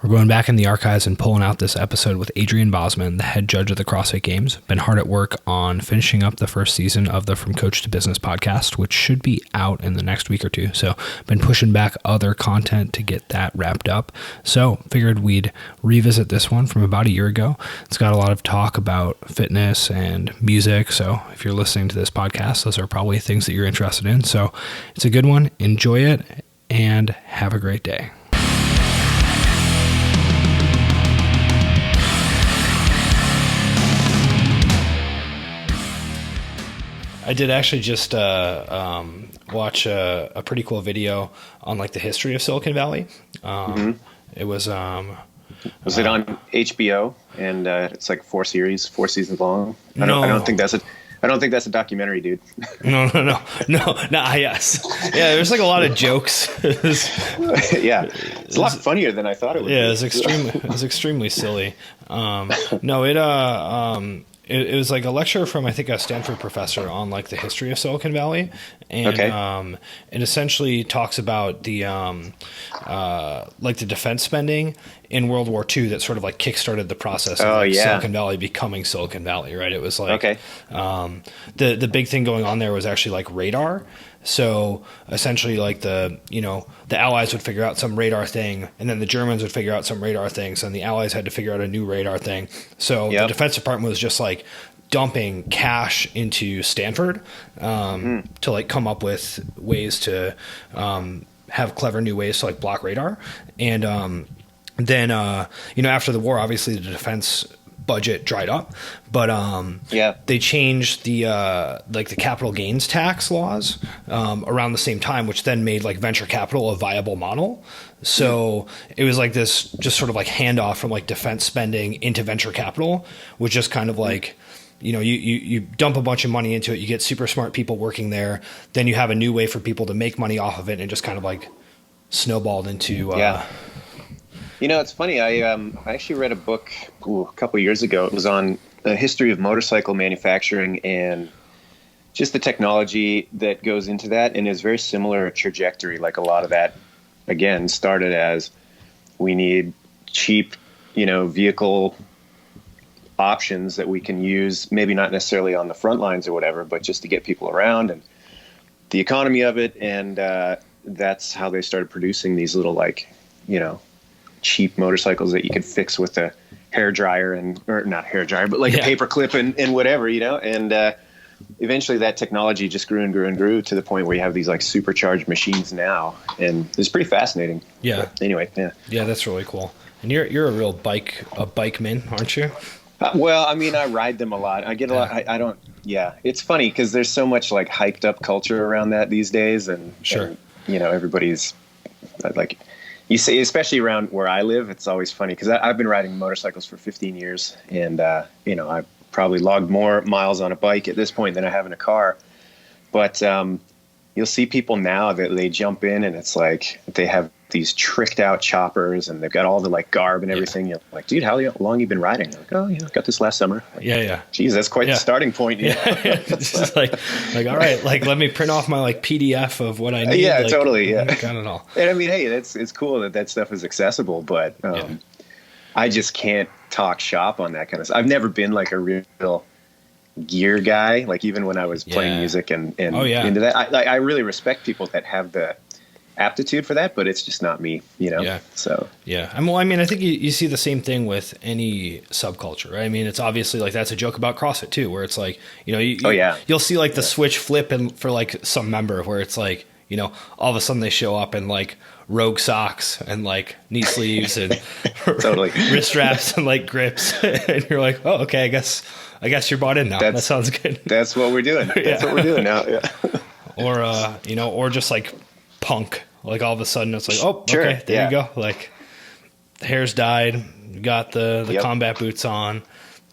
We're going back in the archives and pulling out this episode with Adrian Bozman, the head judge of the CrossFit Games. Been hard at work on finishing up the first season of the From Coach to Business podcast, which should be out in the next week or two. So been pushing back other content to get that wrapped up. So figured we'd revisit this one from about a year ago. It's got a lot of talk about fitness and music. So if you're listening to this podcast, those are probably things that you're interested in. So it's a good one. Enjoy it and have a great day. I did actually just watch a pretty cool video on like the history of Silicon Valley. It was it on HBO, and it's like 4 seasons long. I don't think that's a documentary, dude. No. Yes, yeah. There's like a lot of jokes. Yeah, it's a lot funnier than I thought it would. Yeah, be. It was extremely silly. It was like a lecture from, I think, a Stanford professor on like the history of Silicon Valley, and it essentially talks about the like the defense spending in World War II that sort of like kickstarted the process of Silicon Valley becoming Silicon Valley, right? It was like the big thing going on there was actually like radar. So essentially like the Allies would figure out some radar thing, and then the Germans would figure out some radar things, and the Allies had to figure out a new radar thing. So the Defense Department was just like dumping cash into Stanford to like come up with ways to have clever new ways to like block radar. And then after the war, obviously the defense budget dried up, but they changed the like the capital gains tax laws around the same time, which then made like venture capital a viable model. So it was like this just sort of like handoff from like defense spending into venture capital, which just kind of like you dump a bunch of money into it, you get super smart people working there, then you have a new way for people to make money off of it, and it just kind of like snowballed into It's funny. I actually read a book a couple of years ago. It was on the history of motorcycle manufacturing and just the technology that goes into that, and is very similar trajectory. Like a lot of that, again, started as we need cheap, vehicle options that we can use, maybe not necessarily on the front lines or whatever, but just to get people around and the economy of it. And that's how they started producing these little cheap motorcycles that you could fix with a hair dryer or not hair dryer, but like a paper clip and whatever, and eventually that technology just grew and grew and grew to the point where you have these like supercharged machines now, and it's pretty fascinating. Yeah. But anyway, yeah, that's really cool. And you're a real bikeman, aren't you? Well, I mean, I ride them a lot. I get a lot. I don't. Yeah, it's funny because there's so much like hyped up culture around that these days, and everybody's like. You see, especially around where I live, it's always funny because I've been riding motorcycles for 15 years, and I've probably logged more miles on a bike at this point than I have in a car. But you'll see people now that they jump in, and it's like they have these tricked out choppers, and they've got all the like garb and everything. You're like, dude, how long you been riding? Like, I got this last summer. Like, Geez, that's quite the starting point. It's just like all right, like let me print off my like PDF of what I need. Yeah, like, totally. Yeah, got it all. And I mean, hey, it's cool that stuff is accessible, but I just can't talk shop on that kind of stuff. I've never been like a real gear guy. Like even when I was playing music and into that, I really respect people that have the aptitude for that, but it's just not me, So I mean, I think you see the same thing with any subculture, right? I mean, it's obviously like that's a joke about CrossFit too, where it's like you'll see like the switch flip and for like some member where it's like all of a sudden they show up in like Rogue socks and like knee sleeves and totally wrist straps and like grips, and you're like, oh, okay, I guess you're bought in now. That sounds good. That's what we're doing. That's what we're doing now. Yeah. Or just like punk. Like all of a sudden it's like, oh, okay, there you go. Like the hair's dyed, you got the combat boots on,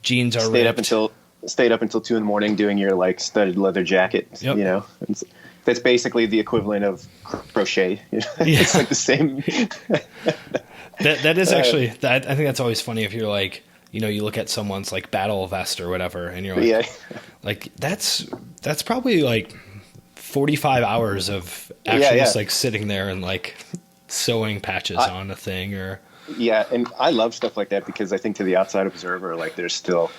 jeans are stayed up until 2 a.m. doing your like studded leather jacket. That's basically the equivalent of crochet. It's like the same. that is actually I think that's always funny if you're like, you look at someone's like battle vest or whatever, and you're like, like that's probably like 45 hours of actually just like sitting there and like sewing patches on a thing or Yeah, and I love stuff like that because I think to the outside observer, like there's still,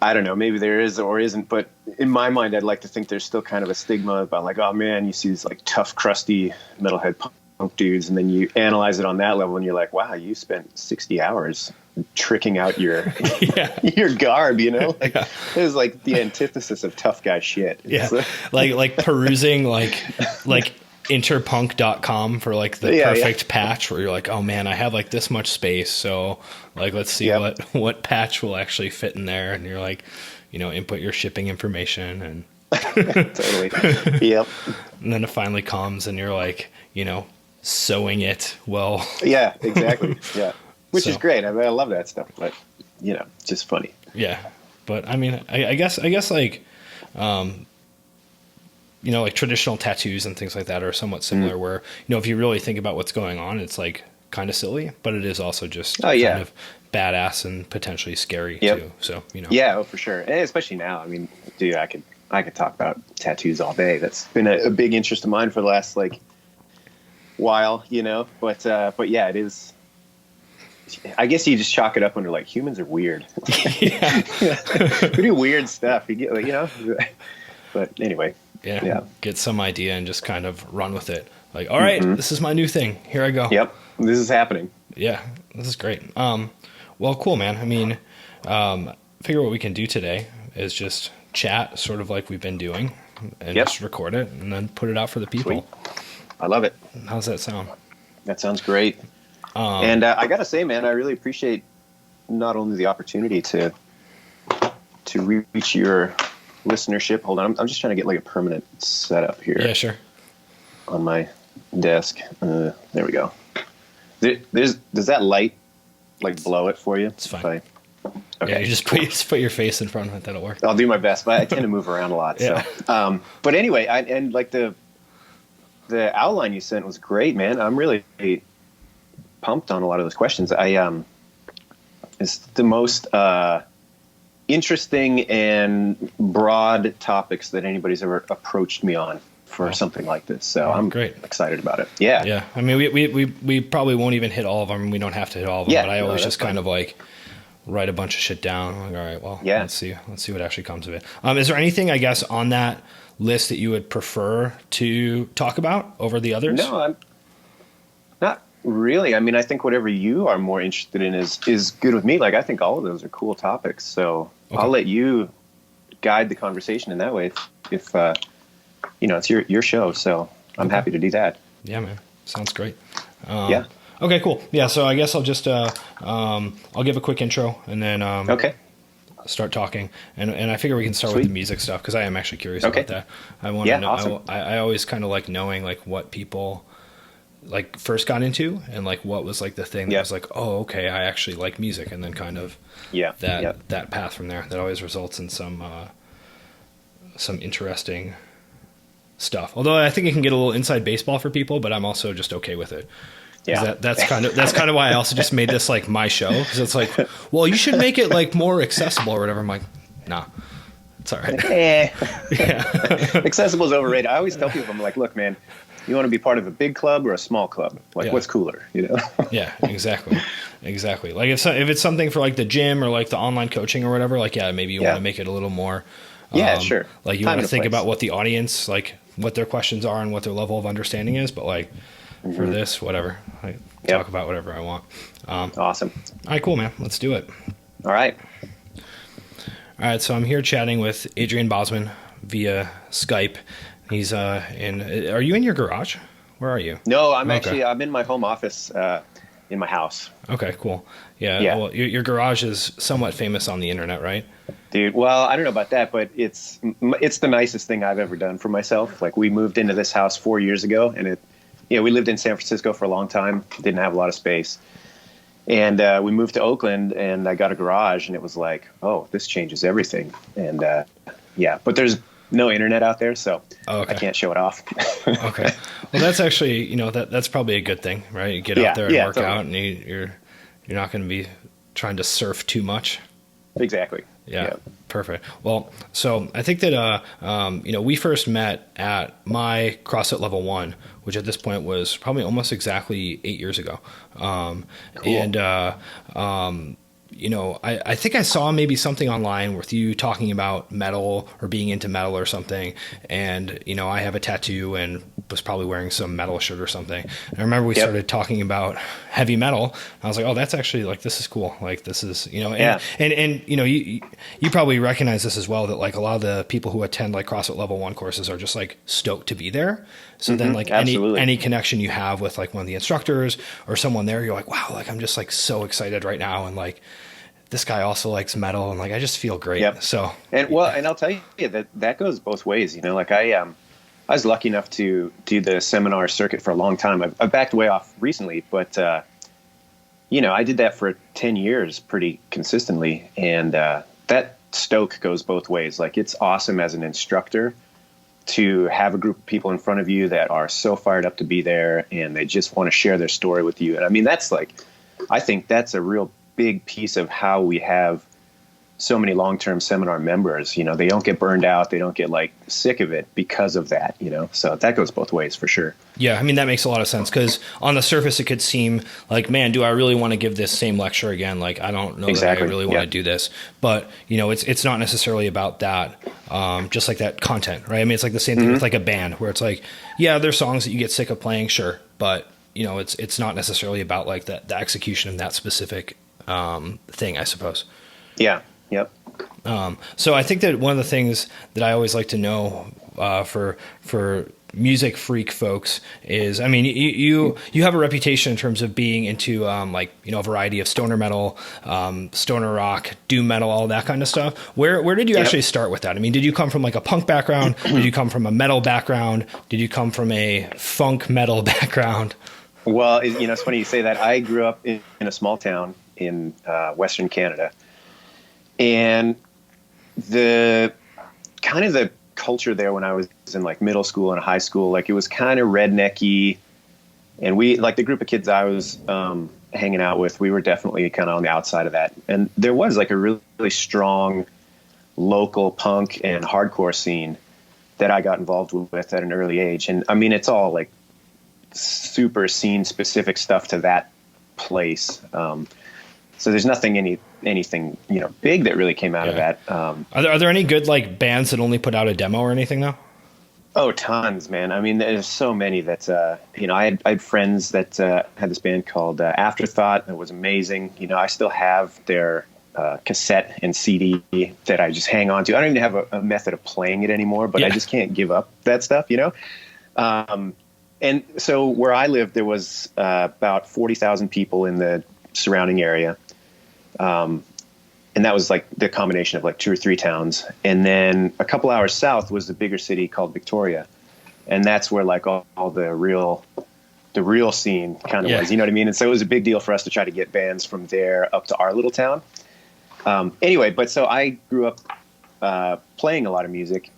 I don't know, maybe there is or isn't, but in my mind, I'd like to think there's still kind of a stigma about like, oh man, you see these like tough, crusty metalhead punk dudes, and then you analyze it on that level, and you're like, wow, you spent 60 hours tricking out your your garb, you know? Like, it was like the antithesis of tough guy shit. Yeah, like perusing like interpunk.com for like the perfect patch where you're like, oh man, I have like this much space, so like let's see what patch will actually fit in there, and you're like, you know, input your shipping information and totally. Yep. And then it finally comes and you're like, you know, sewing it well. Yeah, exactly. Yeah, which is great. I mean, I love that stuff, but you know, it's just funny. Yeah, but I mean, I guess like you know, like traditional tattoos and things like that are somewhat similar where, you know, if you really think about what's going on, it's like kind of silly, but it is also just kind of badass and potentially scary too. So, you know. Yeah, oh, for sure. And especially now. I mean, dude, I could talk about tattoos all day. That's been a big interest of mine for the last like while, you know, but yeah, it is. I guess you just chalk it up under like humans are weird. We do weird stuff. You get, like, you know, but anyway. Yeah. Get some idea and just kind of run with it. Like, all right, this is my new thing. Here I go. Yep. This is happening. Yeah. This is great. Well, cool, man. I mean, figure what we can do today is just chat sort of like we've been doing and just record it and then put it out for the people. Sweet. I love it. How's that sound? That sounds great. And I got to say, man, I really appreciate not only the opportunity to reach your listenership. Hold on. I'm just trying to get like a permanent setup here. Yeah, sure. On my desk. There we go. Does that light like blow it for you? It's fine. Okay. Yeah, you just put your face in front of it. That'll work. I'll do my best, but I tend to move around a lot. Yeah. So, but anyway, and like the outline you sent was great, man. I'm really pumped on a lot of those questions. It's the most interesting and broad topics that anybody's ever approached me on for something like this. So I'm great excited about it. Yeah. Yeah. I mean, we probably won't even hit all of them. We don't have to hit all of them, but I always just kind of like write a bunch of shit down. Like, all right, well, let's see what actually comes of it. Is there anything, I guess, on that list that you would prefer to talk about over the others? No, I'm not really. I mean, I think whatever you are more interested in is good with me. Like, I think all of those are cool topics. So I'll let you guide the conversation in that way. If you know, it's your show. So I'm happy to do that. Yeah, man. Sounds great. Yeah. Okay, cool. Yeah. So I guess I'll just, I'll give a quick intro and then, start talking. And I figure we can start with the music stuff, because I am actually curious about that. I want to know. Awesome. I always kind of like knowing like what people like first got into and like what was like the thing that was like, oh, okay, I actually like music, and then kind of that path from there. That always results in some interesting stuff. Although I think it can get a little inside baseball for people, but I'm also just okay with it. Yeah, that's kind of why I also just made this like my show, because it's like, well, you should make it like more accessible or whatever. I'm like, nah, it's all right. Accessible is overrated. I always tell people, I'm like, look, man, you want to be part of a big club or a small club? Like, what's cooler, you know? Yeah, exactly. Like if it's something for like the gym or like the online coaching or whatever, like maybe you want to make it a little more. Sure. Like you want to think about what the audience, like what their questions are and what their level of understanding is, but like. For this, whatever. I talk about whatever I want. Awesome. All right, cool, man. Let's do it. All right. So I'm here chatting with Adrian Bozman via Skype. He's are you in your garage? Where are you? No, I'm in my home office in my house. Okay, cool. Yeah. Well, your garage is somewhat famous on the internet, right? Dude, well, I don't know about that, but it's the nicest thing I've ever done for myself. Like, we moved into this house 4 years ago, and we lived in San Francisco for a long time, didn't have a lot of space. And we moved to Oakland, and I got a garage, and it was like, oh, this changes everything. And but there's no internet out there, so I can't show it off. Okay. Well, that's actually, that's probably a good thing, right? You get out there and work out, and you're not going to be trying to surf too much. Exactly. Yeah. Perfect. Well, so I think that, we first met at my CrossFit Level 1, which at this point was probably almost exactly 8 years ago. Cool. And, I think I saw maybe something online with you talking about metal or being into metal or something. And, I have a tattoo and was probably wearing some metal shirt or something. And I remember we started talking about heavy metal. I was like, oh, that's actually like, this is cool. Like this is, and you probably recognize this as well, that like a lot of the people who attend like CrossFit Level 1 courses are just like stoked to be there. So then like any connection you have with like one of the instructors or someone there, you're like, wow, like I'm just like so excited right now. And like, this guy also likes metal and like, I just feel great. Yep. So, and I'll tell you that goes both ways. Like I was lucky enough to do the seminar circuit for a long time. I've backed way off recently, but, I did that for 10 years pretty consistently. And, that stoke goes both ways. Like it's awesome as an instructor to have a group of people in front of you that are so fired up to be there and they just want to share their story with you. And I mean, I think that's a real big piece of how we have so many long-term seminar members. They don't get burned out. They don't get like sick of it because of that, so that goes both ways for sure. Yeah. I mean, that makes a lot of sense because on the surface, it could seem like, man, do I really want to give this same lecture again? Like, I don't know that I really want to do this, but it's not necessarily about that. Just like that content, right? I mean, it's like the same thing with like a band where it's like, yeah, there's songs that you get sick of playing. Sure. But it's not necessarily about like the execution of that specific thing, I suppose. Yeah. Yep. So I think that one of the things that I always like to know for music freak folks is, I mean, you have a reputation in terms of being into a variety of stoner metal, stoner rock, doom metal, all that kind of stuff. Where did you actually start with that? I mean, did you come from like a punk background? Did you come from a metal background? Did you come from a funk metal background? Well, it's funny you say that. I grew up in a small town in Western Canada. And the culture there when I was in like middle school and high school, like it was kind of rednecky. And we, like the group of kids I was hanging out with, we were definitely kind of on the outside of that. And there was like a really, really strong local punk and hardcore scene that I got involved with at an early age. And I mean, it's all like super scene specific stuff to that place. So there's anything, big that really came out of that. Are there any good like bands that only put out a demo or anything though? Oh, tons, man. I mean, there's so many that, I had friends that had this band called Afterthought. That was amazing. I still have their cassette and CD that I just hang on to. I don't even have a method of playing it anymore, but I just can't give up that stuff, And so where I lived, there was about 40,000 people in the surrounding area. And that was like the combination of like 2 or 3 towns. And then a couple hours south was the bigger city called Victoria. And that's where like all the real scene kind of was, you know what I mean? And so it was a big deal for us to try to get bands from there up to our little town. Anyway, but so I grew up playing a lot of music.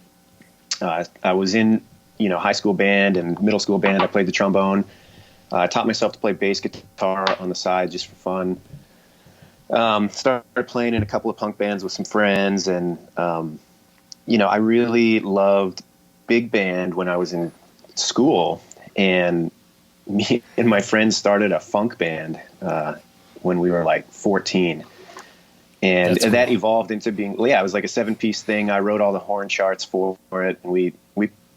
I was in, high school band and middle school band. I played the trombone. I taught myself to play bass guitar on the side just for fun. Started playing in a couple of punk bands with some friends. And, I really loved big band when I was in school. And me and my friends started a funk band when we were like 14. And cool. That evolved into being, it was like a 7-piece thing. I wrote all the horn charts for it.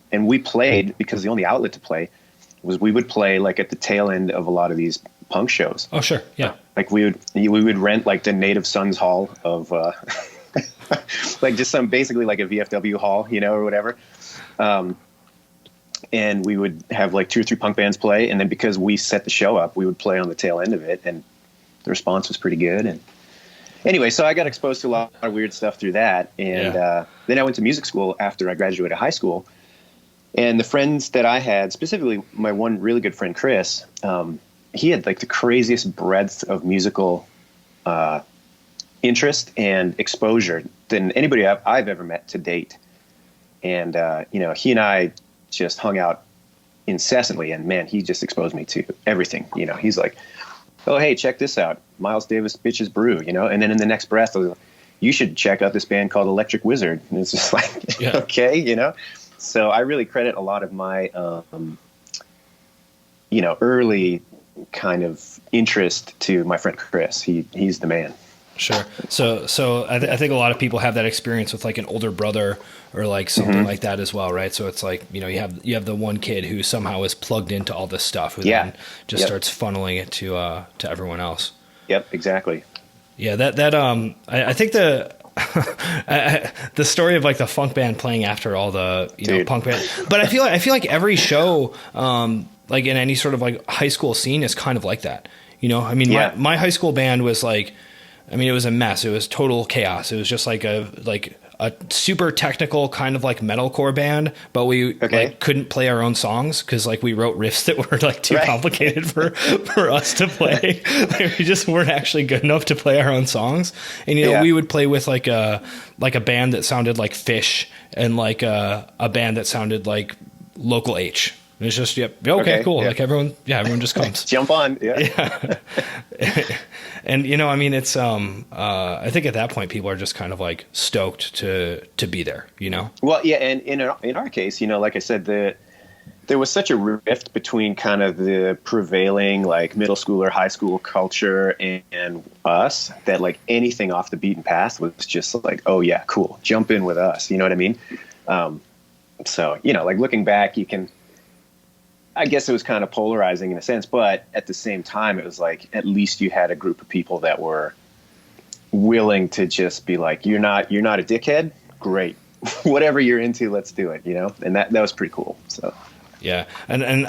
And we played because the only outlet to play was we would play like at the tail end of a lot of these punk shows. Oh, sure. Yeah. Like we would rent like the Native Sons Hall of like just basically like a VFW hall, or whatever. And we would have like 2 or 3 punk bands play. And then because we set the show up, we would play on the tail end of it. And the response was pretty good. And anyway, so I got exposed to a lot of weird stuff through that. And then I went to music school after I graduated high school. And the friends that I had, specifically my one really good friend, Chris, he had like the craziest breadth of musical interest and exposure than anybody I've ever met to date. And, he and I just hung out incessantly. And, man, he just exposed me to everything. He's like, oh, hey, check this out. Miles Davis Bitches Brew, And then in the next breath, you should check out this band called Electric Wizard. And it's just like, yeah. okay, you know? So I really credit a lot of my, you know, early kind of interest to my friend Chris. He's the man. Sure. So I think a lot of people have that experience with like an older brother or like something like that as well, right? So it's like, you know, you have the one kid who somehow is plugged into all this stuff, who then just starts funneling it to everyone else. Yep, exactly. Yeah, I think the the story of like the funk band playing after all the know punk band, but I feel like every show, like in any sort of like high school scene, is kind of like that. You know, I mean, my high school band was like, I mean, it was a mess. It was total chaos. It was just like a super technical kind of like metalcore band, but we like couldn't play our own songs because like we wrote riffs that were like too complicated for us to play. Like, we just weren't actually good enough to play our own songs. And you know, we would play with like a band that sounded like Fish and like a band that sounded like Local H. It's just, okay, cool. Like everyone just comes. Jump on. Yeah. And, you know, I mean, it's, I think at that point, people are just kind of like stoked to be there, you know? Well, yeah. And in our case, you know, like I said, there was such a rift between kind of the prevailing like middle school or high school culture and us that like anything off the beaten path was just like, oh yeah, cool. Jump in with us. You know what I mean? So, you know, like looking back, I guess it was kind of polarizing in a sense, but at the same time, it was like, at least you had a group of people that were willing to just be like, you're not a dickhead. Great. Whatever you're into, let's do it. You know? And that was pretty cool. So. Yeah. And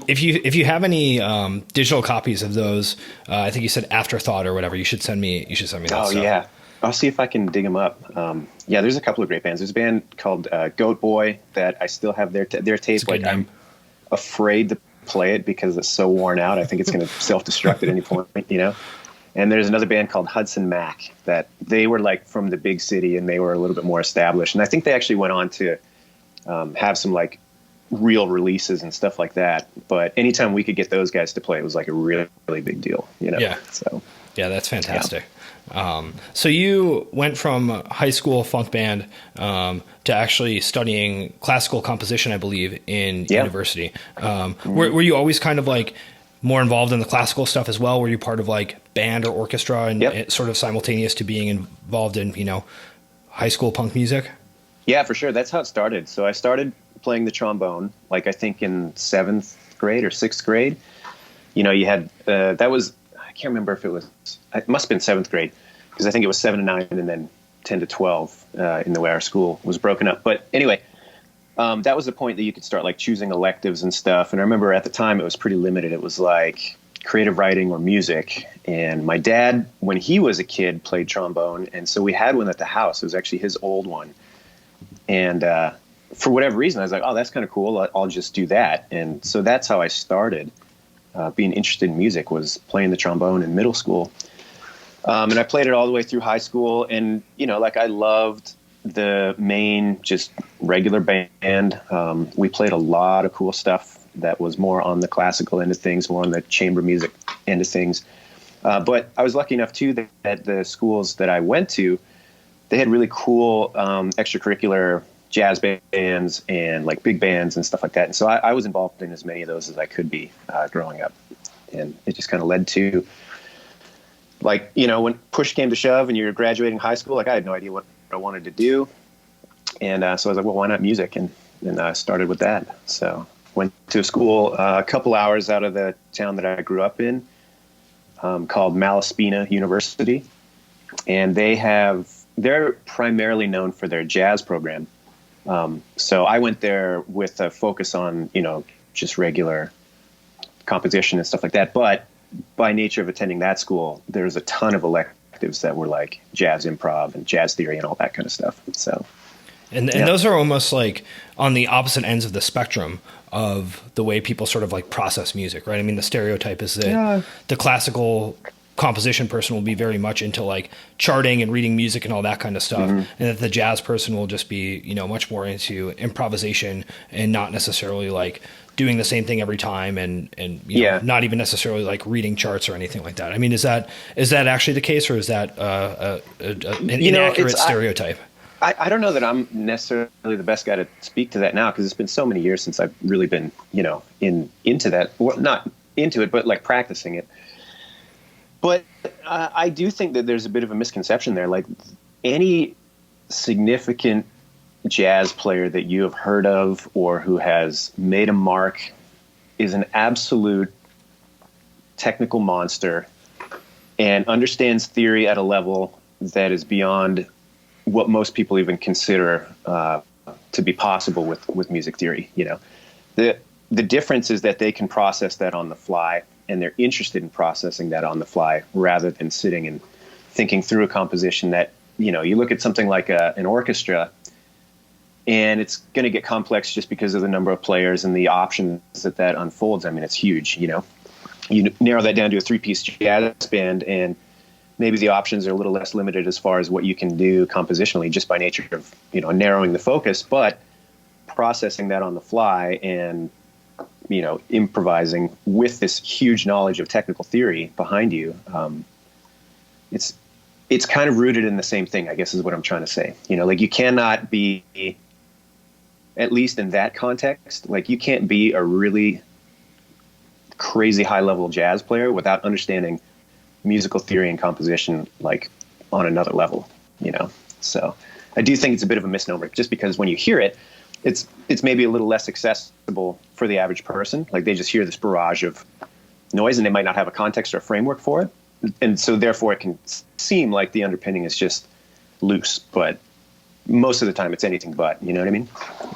if you have any digital copies of those, I think you said Afterthought or whatever, you should send me that stuff. Yeah. I'll see if I can dig them up. Yeah, there's a couple of great bands. There's a band called Goat Boy that I still have their tape. Like I'm afraid to play it because it's so worn out. I think it's going to self-destruct at any point, you know? And there's another band called Hudson Mac that they were like from the big city and they were a little bit more established. And I think they actually went on to have some like real releases and stuff like that. But anytime we could get those guys to play, it was like a really, really big deal, you know? Yeah. So yeah, that's fantastic. Yeah. So you went from high school funk band to actually studying classical composition, I believe, in university. Were you always kind of like more involved in the classical stuff as well? Were you part of like band or orchestra and it sort of simultaneous to being involved in, you know, high school punk music? Yeah, for sure. That's how it started. So I started playing the trombone, like I think in 7th grade or 6th grade. You know, you had that was, I can't remember if it must have been 7th grade because I think it was 7 to 9 and then 10 to 12 in the way our school was broken up. But anyway, that was the point that you could start like choosing electives and stuff. And I remember at the time it was pretty limited. It was like creative writing or music. And my dad, when he was a kid, played trombone. And so we had one at the house. It was actually his old one. And for whatever reason, I was like, oh, that's kind of cool. I'll just do that. And so that's how I started. Being interested in music was playing the trombone in middle school. And I played it all the way through high school. And, you know, like I loved the main just regular band. We played a lot of cool stuff that was more on the classical end of things, more on the chamber music end of things. But I was lucky enough, too, that the schools that I went to, they had really cool extracurricular jazz bands and like big bands and stuff like that. And so I was involved in as many of those as I could be growing up. And it just kind of led to like, you know, when push came to shove and you're graduating high school, like I had no idea what I wanted to do. And so I was like, well, why not music? And I started with that. So went to a school a couple hours out of the town that I grew up in called Malaspina University. And they're primarily known for their jazz program. So I went there with a focus on, you know, just regular composition and stuff like that. But by nature of attending that school, there's a ton of electives that were like jazz improv and jazz theory and all that kind of stuff. So, and those are almost like on the opposite ends of the spectrum of the way people sort of like process music, right? I mean, the stereotype is that the classical composition person will be very much into like charting and reading music and all that kind of stuff. And that the jazz person will just be, you know, much more into improvisation and not necessarily like doing the same thing every time and you know, not even necessarily like reading charts or anything like that. I mean, is that actually the case, or is that an inaccurate stereotype? I don't know that I'm necessarily the best guy to speak to that now, because it's been so many years since I've really been, you know, into that. Well, not into it, but like practicing it. But I do think that there's a bit of a misconception there. Like, any significant jazz player that you have heard of or who has made a mark is an absolute technical monster and understands theory at a level that is beyond what most people even consider to be possible with music theory. You know, the difference is that they can process that on the fly, and they're interested in processing that on the fly rather than sitting and thinking through a composition that, you know, you look at something like an orchestra, and it's going to get complex just because of the number of players and the options that unfolds. I mean, it's huge. You know, you narrow that down to a 3-piece jazz band, and maybe the options are a little less limited as far as what you can do compositionally just by nature of, you know, narrowing the focus, but processing that on the fly and, you know, improvising with this huge knowledge of technical theory behind you. It's kind of rooted in the same thing, I guess, is what I'm trying to say. You know, like, you cannot be, at least in that context, like, you can't be a really crazy high level jazz player without understanding musical theory and composition, like, on another level, you know? So I do think it's a bit of a misnomer, just because when you hear it, it's maybe a little less accessible for the average person. Like, they just hear this barrage of noise and they might not have a context or a framework for it. And so therefore it can seem like the underpinning is just loose, but most of the time it's anything but, you know what I mean?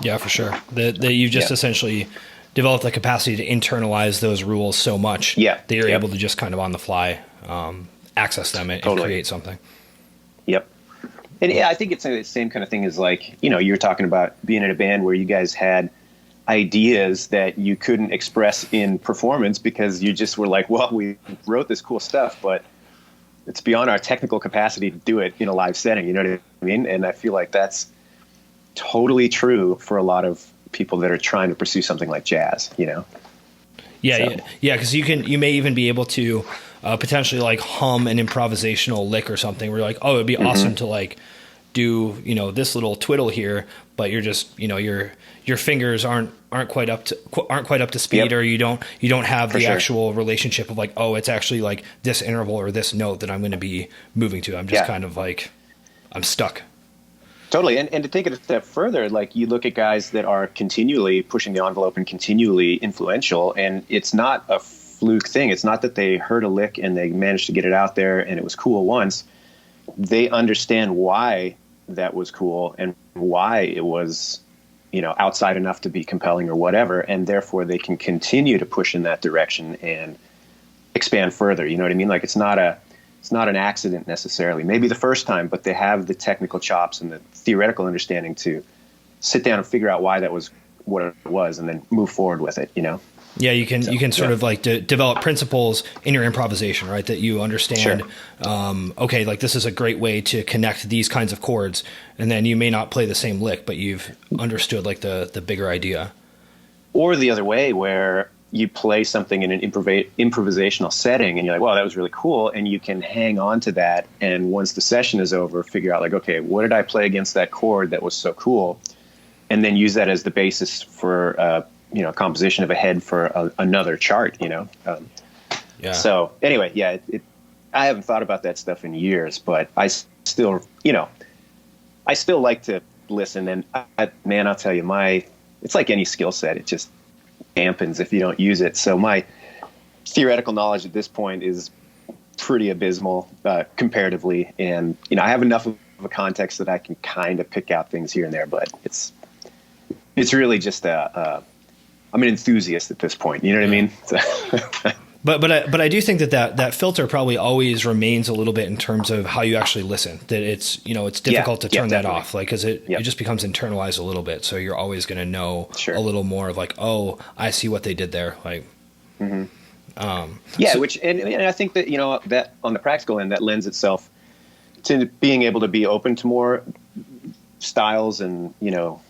Yeah, for sure. That you've just essentially developed the capacity to internalize those rules so much that you're able to just kind of on the fly access them and create something. Yep. And I think it's the same kind of thing as, like, you know, you were talking about being in a band where you guys had ideas that you couldn't express in performance because you just were like, well, we wrote this cool stuff, but it's beyond our technical capacity to do it in a live setting. You know what I mean? And I feel like that's totally true for a lot of people that are trying to pursue something like jazz, you know? Yeah. Because you may even be able to potentially like hum an improvisational lick or something where you're like, oh, it'd be awesome to like do, you know, this little twiddle here, but you're just, you know, your fingers aren't quite up to speed, or you don't have the actual relationship of like, oh, it's actually like this interval or this note that I'm going to be moving to. I'm just kind of like, I'm stuck. Totally. And to take it a step further, like, you look at guys that are continually pushing the envelope and continually influential, and it's not a fluke thing. It's not that they heard a lick and they managed to get it out there and it was cool once. They understand why that was cool and why it was, you know, outside enough to be compelling or whatever. And therefore they can continue to push in that direction and expand further. You know what I mean? Like, it's not an accident necessarily. Maybe the first time, but they have the technical chops and the theoretical understanding to sit down and figure out why that was what it was and then move forward with it, you know? Yeah, you can sort of like develop principles in your improvisation, right? That you understand, okay, like, this is a great way to connect these kinds of chords, and then you may not play the same lick, but you've understood like the bigger idea. Or the other way, where you play something in an improvisational setting and you're like, wow, that was really cool. And you can hang on to that. And once the session is over, figure out like, okay, what did I play against that chord that was so cool? And then use that as the basis for, you know, composition of a head for another chart, you know? So anyway, I haven't thought about that stuff in years, but I still, you know, I still like to listen. And I'll tell you, it's like any skill set. It just dampens if you don't use it. So my theoretical knowledge at this point is pretty abysmal comparatively. And, you know, I have enough of a context that I can kind of pick out things here and there, but it's really just I'm an enthusiast at this point. You know what I mean? But I do think that filter probably always remains a little bit in terms of how you actually listen. That it's, you know, it's difficult to turn that off, like, because it just becomes internalized a little bit. So you're always going to know a little more of like, oh, I see what they did there. Like, which and I think that, you know, that on the practical end, that lends itself to being able to be open to more styles and, you know,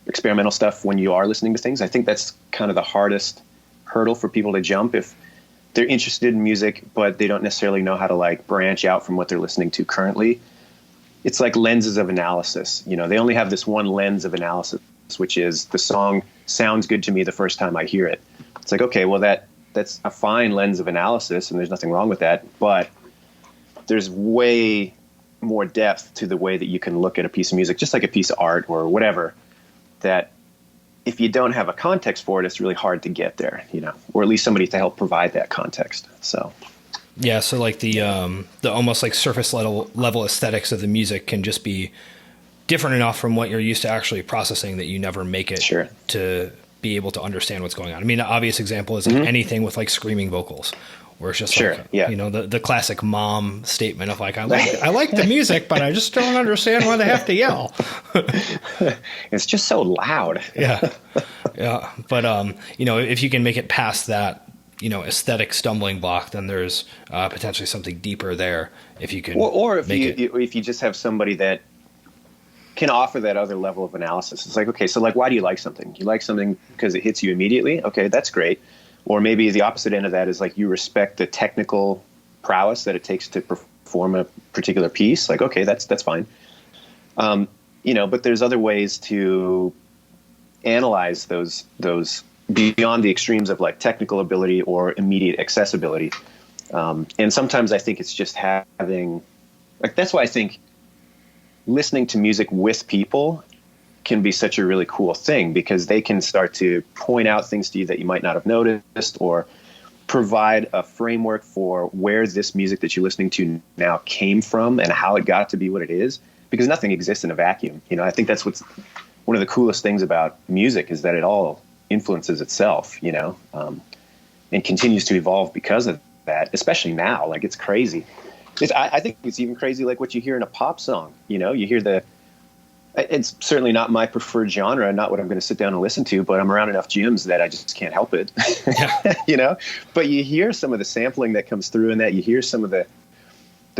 experimental stuff when you are listening to things. I think that's kind of the hardest hurdle for people to jump if they're interested in music, but they don't necessarily know how to like branch out from what they're listening to currently. It's like lenses of analysis. You know, they only have this one lens of analysis, which is the song sounds good to me the first time I hear it. It's like, okay, well, that's a fine lens of analysis, and there's nothing wrong with that. But there's way more depth to the way that you can look at a piece of music, just like a piece of art or whatever, that if you don't have a context for it, it's really hard to get there, you know, or at least somebody to help provide that context. So. Yeah, so like the almost like surface level aesthetics of the music can just be different enough from what you're used to actually processing that you never make it Sure. to be able to understand what's going on. I mean, an obvious example is like anything with like screaming vocals, where it's just Sure. like, Yeah. you know, the classic mom statement of like, I like the music, but I just don't understand why they have to yell. It's just so loud. Yeah. Yeah. But, you know, if you can make it past that, you know, aesthetic stumbling block, then there's potentially something deeper there. If you can, or if you just have somebody that can offer that other level of analysis. It's like, okay, so like, why do you like something? You like something because it hits you immediately. Okay, that's great. Or maybe the opposite end of that is like you respect the technical prowess that it takes to perform a particular piece. Like, okay, that's fine. You know, but there's other ways to analyze those beyond the extremes of like technical ability or immediate accessibility. And sometimes I think it's just having, like, that's why I think listening to music with people can be such a really cool thing, because they can start to point out things to you that you might not have noticed, or provide a framework for where this music that you're listening to now came from and how it got to be what it is, because nothing exists in a vacuum. You know, I think that's what's one of the coolest things about music, is that it all influences itself, you know, and continues to evolve because of that, especially now. Like, it's crazy. I think it's even crazy, like what you hear in a pop song. You know, you hear it's certainly not my preferred genre, not what I'm going to sit down and listen to, but I'm around enough gyms that I just can't help it. Yeah. You know, but you hear some of the sampling that comes through in that, you hear some of the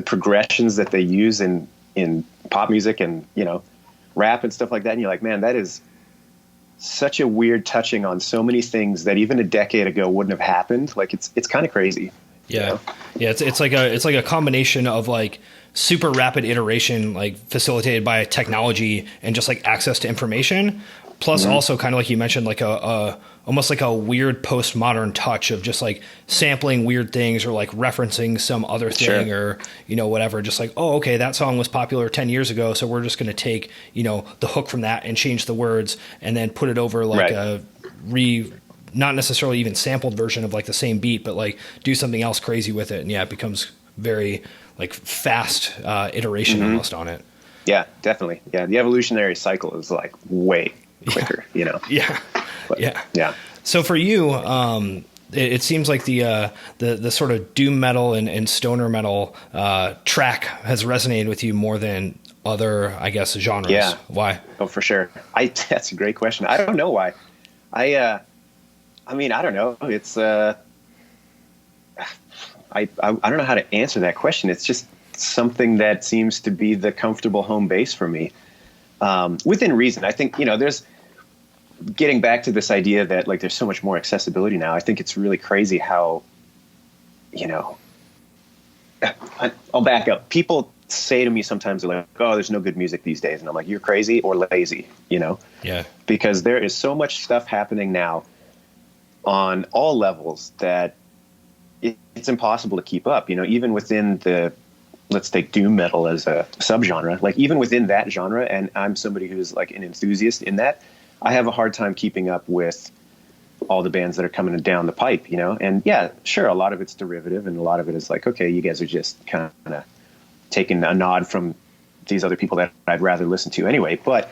progressions that they use in pop music and, you know, rap and stuff like that. And you're like, man, that is such a weird touching on so many things that even a decade ago wouldn't have happened. Like, it's kind of crazy. Yeah. You know? Yeah. It's like a combination of like super rapid iteration, like facilitated by technology and just like access to information. Plus also kind of like you mentioned, like almost like a weird postmodern touch of just like sampling weird things or like referencing some other thing. Sure. Or, you know, whatever, just like, oh, okay, that song was popular 10 years ago. So we're just going to take, you know, the hook from that and change the words and then put it over like a not necessarily even sampled version of like the same beat, but like do something else crazy with it. And yeah, it becomes very like fast iteration almost on it. Yeah, definitely. Yeah. The evolutionary cycle is like way quicker, you know? Yeah. But, yeah. So for you, it seems like the sort of doom metal and stoner metal track has resonated with you more than other, I guess, genres. Yeah. Why? Oh, for sure. That's a great question. I don't know why. I mean, I don't know. It's I don't know how to answer that question. It's just something that seems to be the comfortable home base for me, within reason. I think, you know, there's getting back to this idea that like there's so much more accessibility now. I think it's really crazy how, you know, I'll back up. People say to me sometimes, they're like, oh, there's no good music these days. And I'm like, you're crazy or lazy, you know? Yeah. Because there is so much stuff happening now on all levels that it's impossible to keep up, you know, even within let's take doom metal as a subgenre, like even within that genre. And I'm somebody who's like an enthusiast in that, I have a hard time keeping up with all the bands that are coming down the pipe, you know? And yeah, sure, a lot of it's derivative and a lot of it is like, okay, you guys are just kind of taking a nod from these other people that I'd rather listen to anyway. But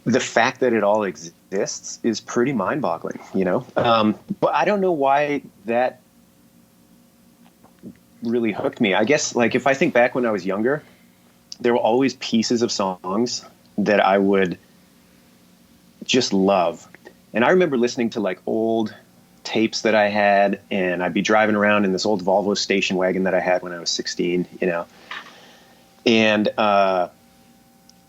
the fact that it all exists is pretty mind-boggling, you know? But I don't know why that really hooked me. I guess, like, if I think back when I was younger, there were always pieces of songs that I would just love. And I remember listening to, like, old tapes that I had, and I'd be driving around in this old Volvo station wagon that I had when I was 16, you know? And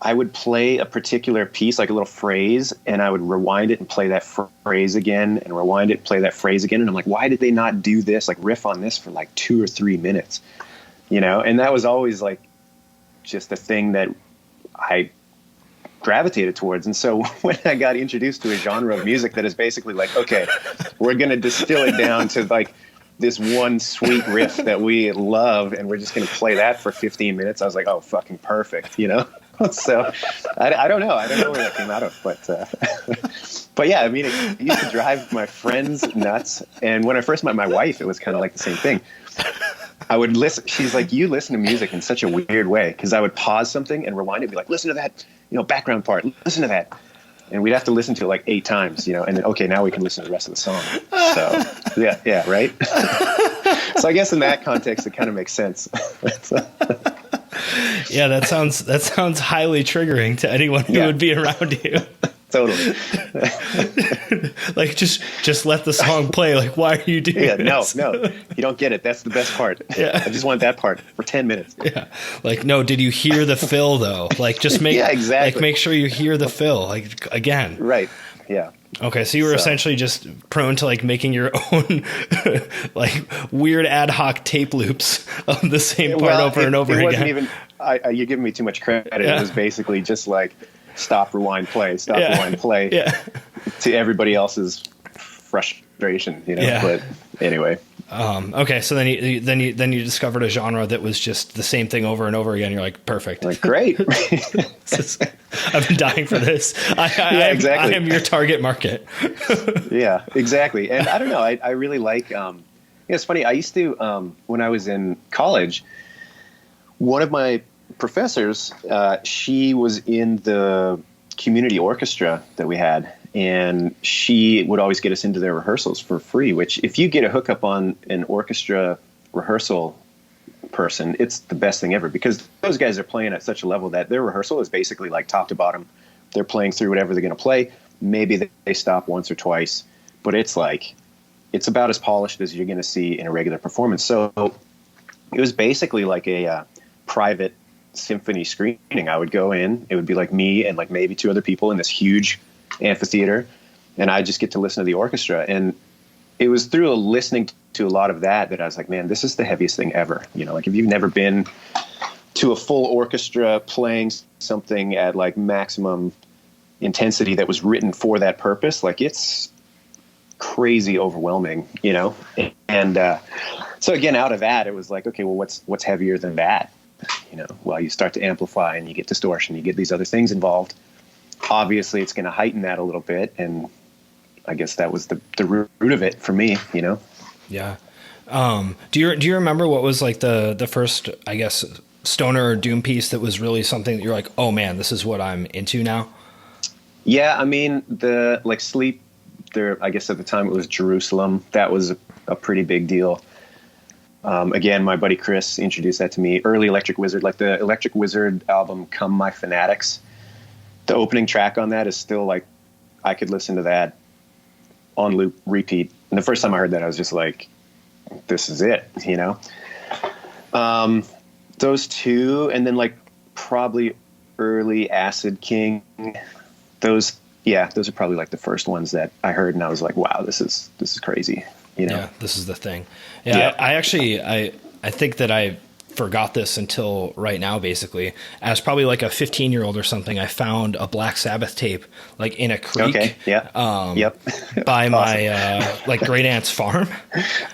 I would play a particular piece, like a little phrase, and I would rewind it and play that phrase again, and rewind it, play that phrase again. And I'm like, why did they not do this, like riff on this for like 2 or 3 minutes, you know? And that was always like just a thing that I gravitated towards. And so when I got introduced to a genre of music that is basically like, okay, we're going to distill it down to like this one sweet riff that we love, and we're just going to play that for 15 minutes. I was like, oh, fucking perfect, you know? So I don't know. I don't know where that came out of, but yeah, I mean, it used to drive my friends nuts. And when I first met my wife, it was kind of like the same thing. I would listen. She's like, you listen to music in such a weird way. Cause I would pause something and rewind it and be like, listen to that, you know, background part, listen to that. And we'd have to listen to it like 8 times, you know, and then, okay, now we can listen to the rest of the song. So yeah. Right. So I guess in that context, it kind of makes sense. Yeah, that sounds highly triggering to anyone who would be around you. Totally. Like just let the song play. Like, why are you doing this? No, you don't get it. That's the best part. Yeah. I just want that part for 10 minutes. Yeah. Like, no, did you hear the fill though? Like, just make exactly. Like, make sure you hear the fill. Like, again. Right. Yeah. Okay, so you were essentially just prone to like making your own like weird ad hoc tape loops of the same part over and over again. Wasn't even. You're giving me too much credit. Yeah. It was basically just like stop, rewind, play, stop, rewind, play. Yeah. To everybody else's frustration, you know. Yeah. But anyway. Okay, so then you discovered a genre that was just the same thing over and over again. You're like, perfect. Like, great. I've been dying for this. Exactly. I am your target market. Yeah, exactly. And I don't know. I really like. It's funny. I used to when I was in college. One of my professors, she was in the community orchestra that we had, and she would always get us into their rehearsals for free, which if you get a hookup on an orchestra rehearsal person, it's the best thing ever, because those guys are playing at such a level that their rehearsal is basically like top to bottom. They're playing through whatever they're going to play. Maybe they stop once or twice, but it's about as polished as you're going to see in a regular performance. So it was basically like a private symphony screening. I would go in, it would be like me and like maybe 2 other people in this huge amphitheater, and I just get to listen to the orchestra. And it was through listening to a lot of that I was like, man, this is the heaviest thing ever. You know, like if you've never been to a full orchestra playing something at like maximum intensity that was written for that purpose, like it's crazy overwhelming, you know? And so again, out of that, it was like, okay, well, what's heavier than that? You know, well, you start to amplify and you get distortion, you get these other things involved. Obviously, it's going to heighten that a little bit, and I guess that was the root of it for me, you know. Yeah. Do you remember what was like the first, I guess, stoner or doom piece that was really something that you're like, oh man, this is what I'm into now? Yeah, I mean the like Sleep. There, I guess at the time it was Jerusalem. That was a pretty big deal. Again, my buddy Chris introduced that to me. Early Electric Wizard, like the Electric Wizard album, Come My Fanatics. The opening track on that is still like, I could listen to that on loop, repeat. And the first time I heard that, I was just like, this is it, you know? Those 2, and then like probably early Acid King. Those are probably like the first ones that I heard, and I was like, wow, this is crazy. You know? Yeah, this is the thing. Yeah. I think that I forgot this until right now, basically. As probably like a 15-year-old or something, I found a Black Sabbath tape like in a creek. Okay. Yeah. By my like great aunt's farm.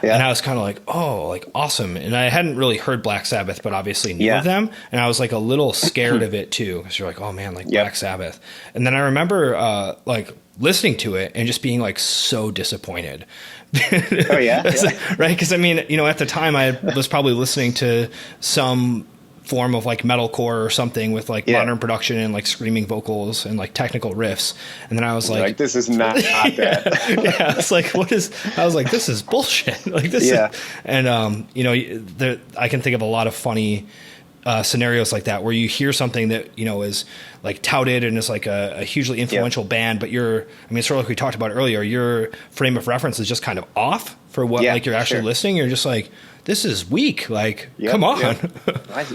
Yeah. And I was kind of like, oh, like awesome. And I hadn't really heard Black Sabbath, but obviously knew of them. And I was like a little scared of it too, because you're like, oh man, like Black Sabbath. And then I remember like listening to it and just being like so disappointed. Oh yeah, right. Because I mean, you know, at the time I was probably listening to some form of like metalcore or something with like modern production and like screaming vocals and like technical riffs, and then I was like this is not that. Yeah, I was like, this is bullshit. Like this. Yeah. And you know, I can think of a lot of funny scenarios like that where you hear something that, you know, is like touted and is like a hugely influential band, but sort of like we talked about earlier, your frame of reference is just kind of off for what like you're actually listening. You're just like, this is weak. Like, come on. Yeah.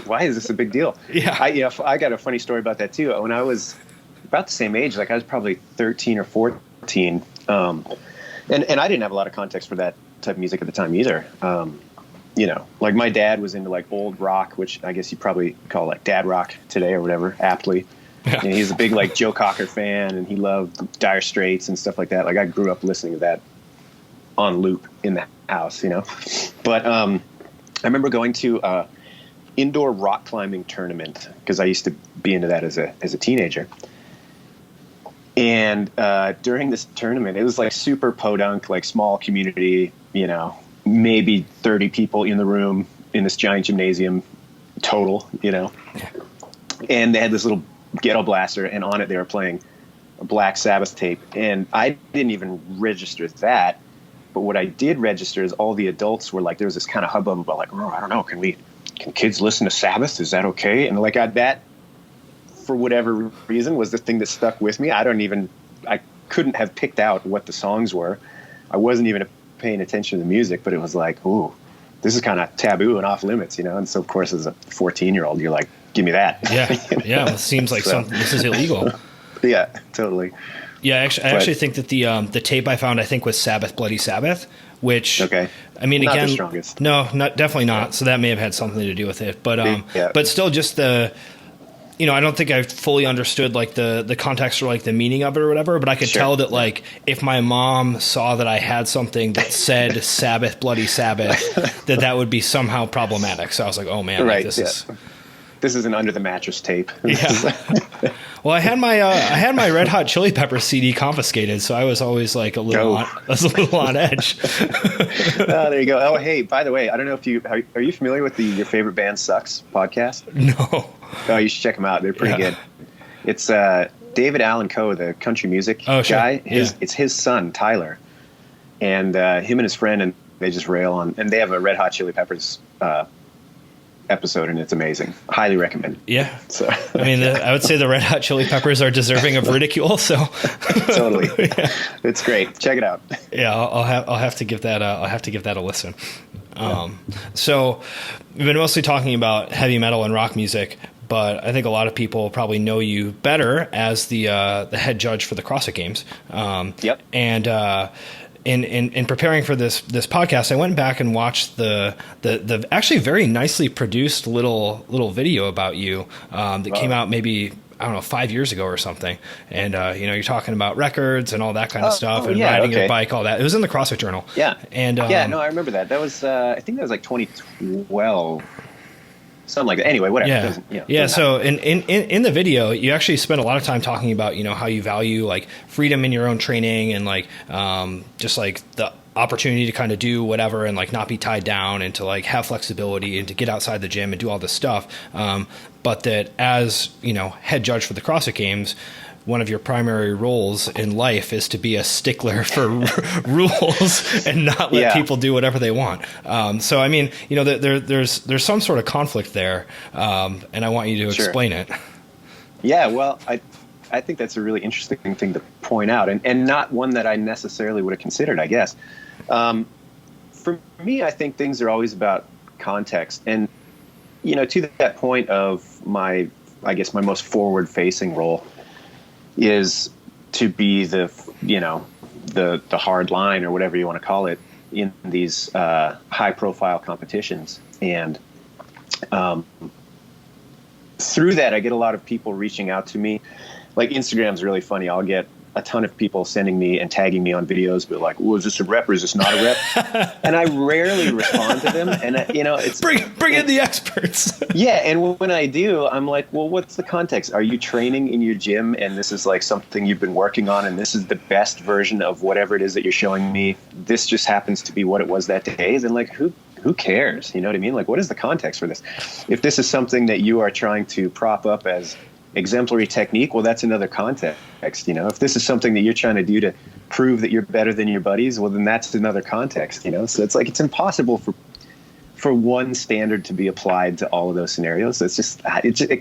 Why is this a big deal? Yeah. I got a funny story about that too. When I was about the same age, like I was probably 13 or 14, and I didn't have a lot of context for that type of music at the time either. Like my dad was into like old rock, which I guess you probably call like dad rock today or whatever, aptly. Yeah. And he's a big like Joe Cocker fan, and he loved Dire Straits and stuff like that. Like I grew up listening to that on loop in the house, But I remember going to indoor rock climbing tournament because I used to be into that as a teenager. And during this tournament, it was like super podunk, like small community, maybe 30 people in the room in this giant gymnasium total, And they had this little ghetto blaster, and on it they were playing a Black Sabbath tape. And I didn't even register that. But what I did register is all the adults were like, there was this kind of hubbub about like, oh, I don't know, can kids listen to Sabbath? Is that okay? And like that, for whatever reason, was the thing that stuck with me. I couldn't have picked out what the songs were. I wasn't even paying attention to the music, but it was like, ooh, this is kind of taboo and off limits, And so of course, as a 14-year-old, you're like, give me that. Yeah. Yeah. It seems like this is illegal. Yeah, totally. Yeah, I actually think that the tape I found, I think, was Sabbath Bloody Sabbath, which, okay. I mean, not again, the strongest. No, definitely not. So that may have had something to do with it, but still, just I don't think I fully understood like the context or like the meaning of it or whatever. But I could tell that like if my mom saw that I had something that said Sabbath Bloody Sabbath, that would be somehow problematic. So I was like, oh man, right, like, this is an under the mattress tape. Yeah. Well, I had my Red Hot Chili Peppers CD confiscated, so I was always like a little on edge. There you go. Oh, hey, by the way, I don't know if are you familiar with the Your Favorite Band Sucks podcast? No. Oh, you should check them out. They're pretty good. It's David Allan Coe, the country music guy. It's his son Tyler, and him and his friend, and they just rail on, and they have a Red Hot Chili Peppers episode, and it's amazing. Highly recommend. Yeah. So I mean, I would say the Red Hot Chili Peppers are deserving of ridicule. So totally, it's great. Check it out. Yeah, I'll have to give that a listen. So we've been mostly talking about heavy metal and rock music, but I think a lot of people probably know you better as the head judge for the CrossFit Games. Yep. And in preparing for this podcast, I went back and watched the actually very nicely produced little video about you that came out maybe, I don't know, 5 years ago or something. And you're talking about records and all that kind of stuff, and riding your bike, all that. It was in the CrossFit Journal. Yeah. And I remember that. That was I think that was like 2012. Something like that. Anyway, whatever. Yeah. So in the video, you actually spend a lot of time talking about, how you value like freedom in your own training and like just like the opportunity to kind of do whatever and like not be tied down and to like have flexibility and to get outside the gym and do all this stuff. But that as, head judge for the CrossFit Games, one of your primary roles in life is to be a stickler for rules and not let people do whatever they want. So, I mean, there's some sort of conflict there, and I want you to explain it. Yeah, well, I think that's a really interesting thing to point out, and not one that I necessarily would have considered, I guess. For me, I think things are always about context. And, to that point of my most forward-facing role is to be the hard line or whatever you want to call it in these high profile competitions. And through that, I get a lot of people reaching out to me. Like Instagram's really funny. I'll get a ton of people sending me and tagging me on videos, but like, well, is this a rep or is this not a rep? And I rarely respond to them. And it's bring in the experts. Yeah. And when I do, I'm like, well, what's the context? Are you training in your gym and this is like something you've been working on and this is the best version of whatever it is that you're showing me? This just happens to be what it was that day. Then like, who cares? You know what I mean? Like, what is the context for this? If this is something that you are trying to prop up as exemplary technique, well, that's another context. If this is something that you're trying to do to prove that you're better than your buddies, well, then that's another context. So it's like it's impossible for one standard to be applied to all of those scenarios. So it's just it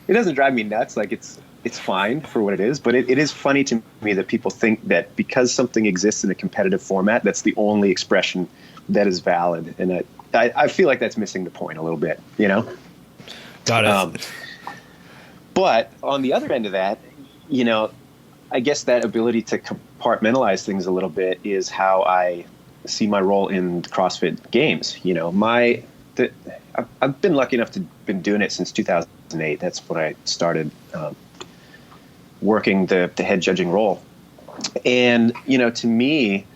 doesn't drive me nuts. Like it's fine for what it is, but it is funny to me that people think that because something exists in a competitive format, that's the only expression that is valid. And I feel like that's missing the point a little bit, you know? Got it. But on the other end of that, you know, I guess that ability to compartmentalize things a little bit is how I see my role in the CrossFit Games. You know, I've been lucky enough to been doing it since 2008. That's when I started working the head judging role. And, you know, to me,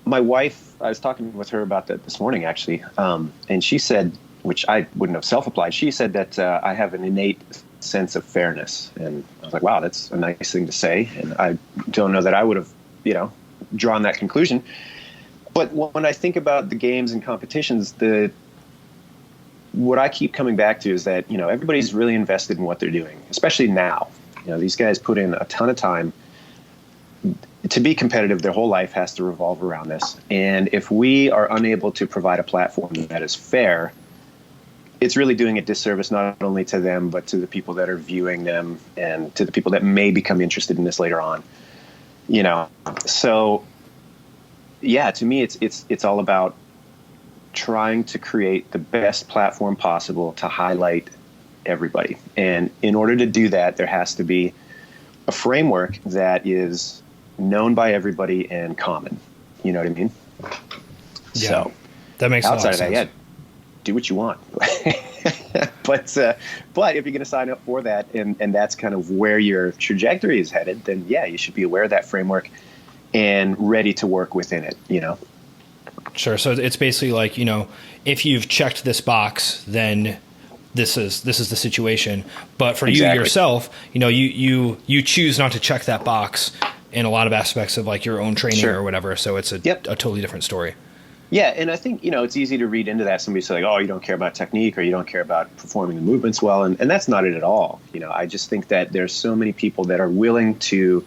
my wife, I was talking with her about that this morning, actually. And she said, which I wouldn't have self-applied, she said that I have an innate sense of fairness. And I was like, wow, that's a nice thing to say. And I don't know that I would have, you know, drawn that conclusion. But when I think about the games and competitions, what I keep coming back to is that, you know, everybody's really invested in what they're doing, especially now. You know, these guys put in a ton of time. To be competitive, their whole life has to revolve around this. And if we are unable to provide a platform that is fair, it's really doing a disservice not only to them, but to the people that are viewing them and to the people that may become interested in this later on. You know, so yeah, to me, it's all about trying to create the best platform possible to highlight everybody. And in order to do that, there has to be a framework that is known by everybody and common. You know what I mean? Yeah, so that makes outside a lot of that, yeah, do what you want. But if you're going to sign up for that, and that's kind of where your trajectory is headed, then yeah, you should be aware of that framework and ready to work within it, you know? Sure. So it's basically like, you know, if you've checked this box, then this is the situation. But for you yourself, you know, you choose not to check that box in a lot of aspects of like your own training or whatever. So it's a totally different story. Yeah. And I think, you know, it's easy to read into that. Somebody say like, oh, you don't care about technique or you don't care about performing the movements well. And that's not it at all. You know, I just think that there's so many people that are willing to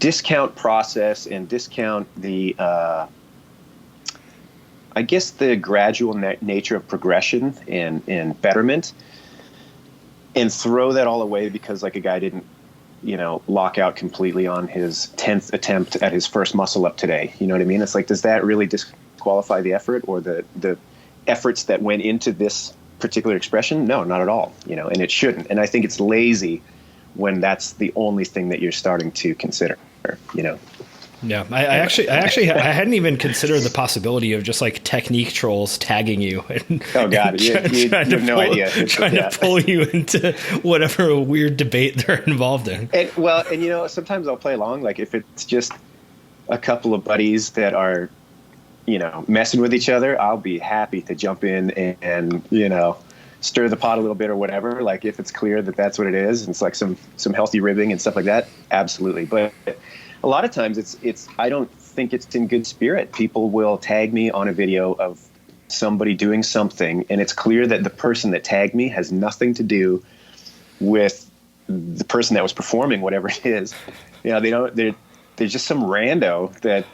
discount process and discount the, I guess the gradual nature of progression and betterment, and throw that all away because like a guy didn't, you know, lock out completely on his 10th attempt at his first muscle up today. You know what I mean? It's like, does that really disqualify the effort or the efforts that went into this particular expression? No, not at all. You know, and it shouldn't. And I think it's lazy when that's the only thing that you're starting to consider, you know? Yeah, I actually hadn't even considered the possibility of just like technique trolls tagging you. And, oh God, you have no idea. Trying to pull you into whatever weird debate they're involved in. And you know, sometimes I'll play along. Like if it's just a couple of buddies that are, you know, messing with each other, I'll be happy to jump in and you know, stir the pot a little bit or whatever. Like if it's clear that that's what it is, and it's like some healthy ribbing and stuff like that. Absolutely, but a lot of times it's I don't think it's in good spirit. People will tag me on a video of somebody doing something, and it's clear that the person that tagged me has nothing to do with the person that was performing whatever it is. You know, they're just some rando that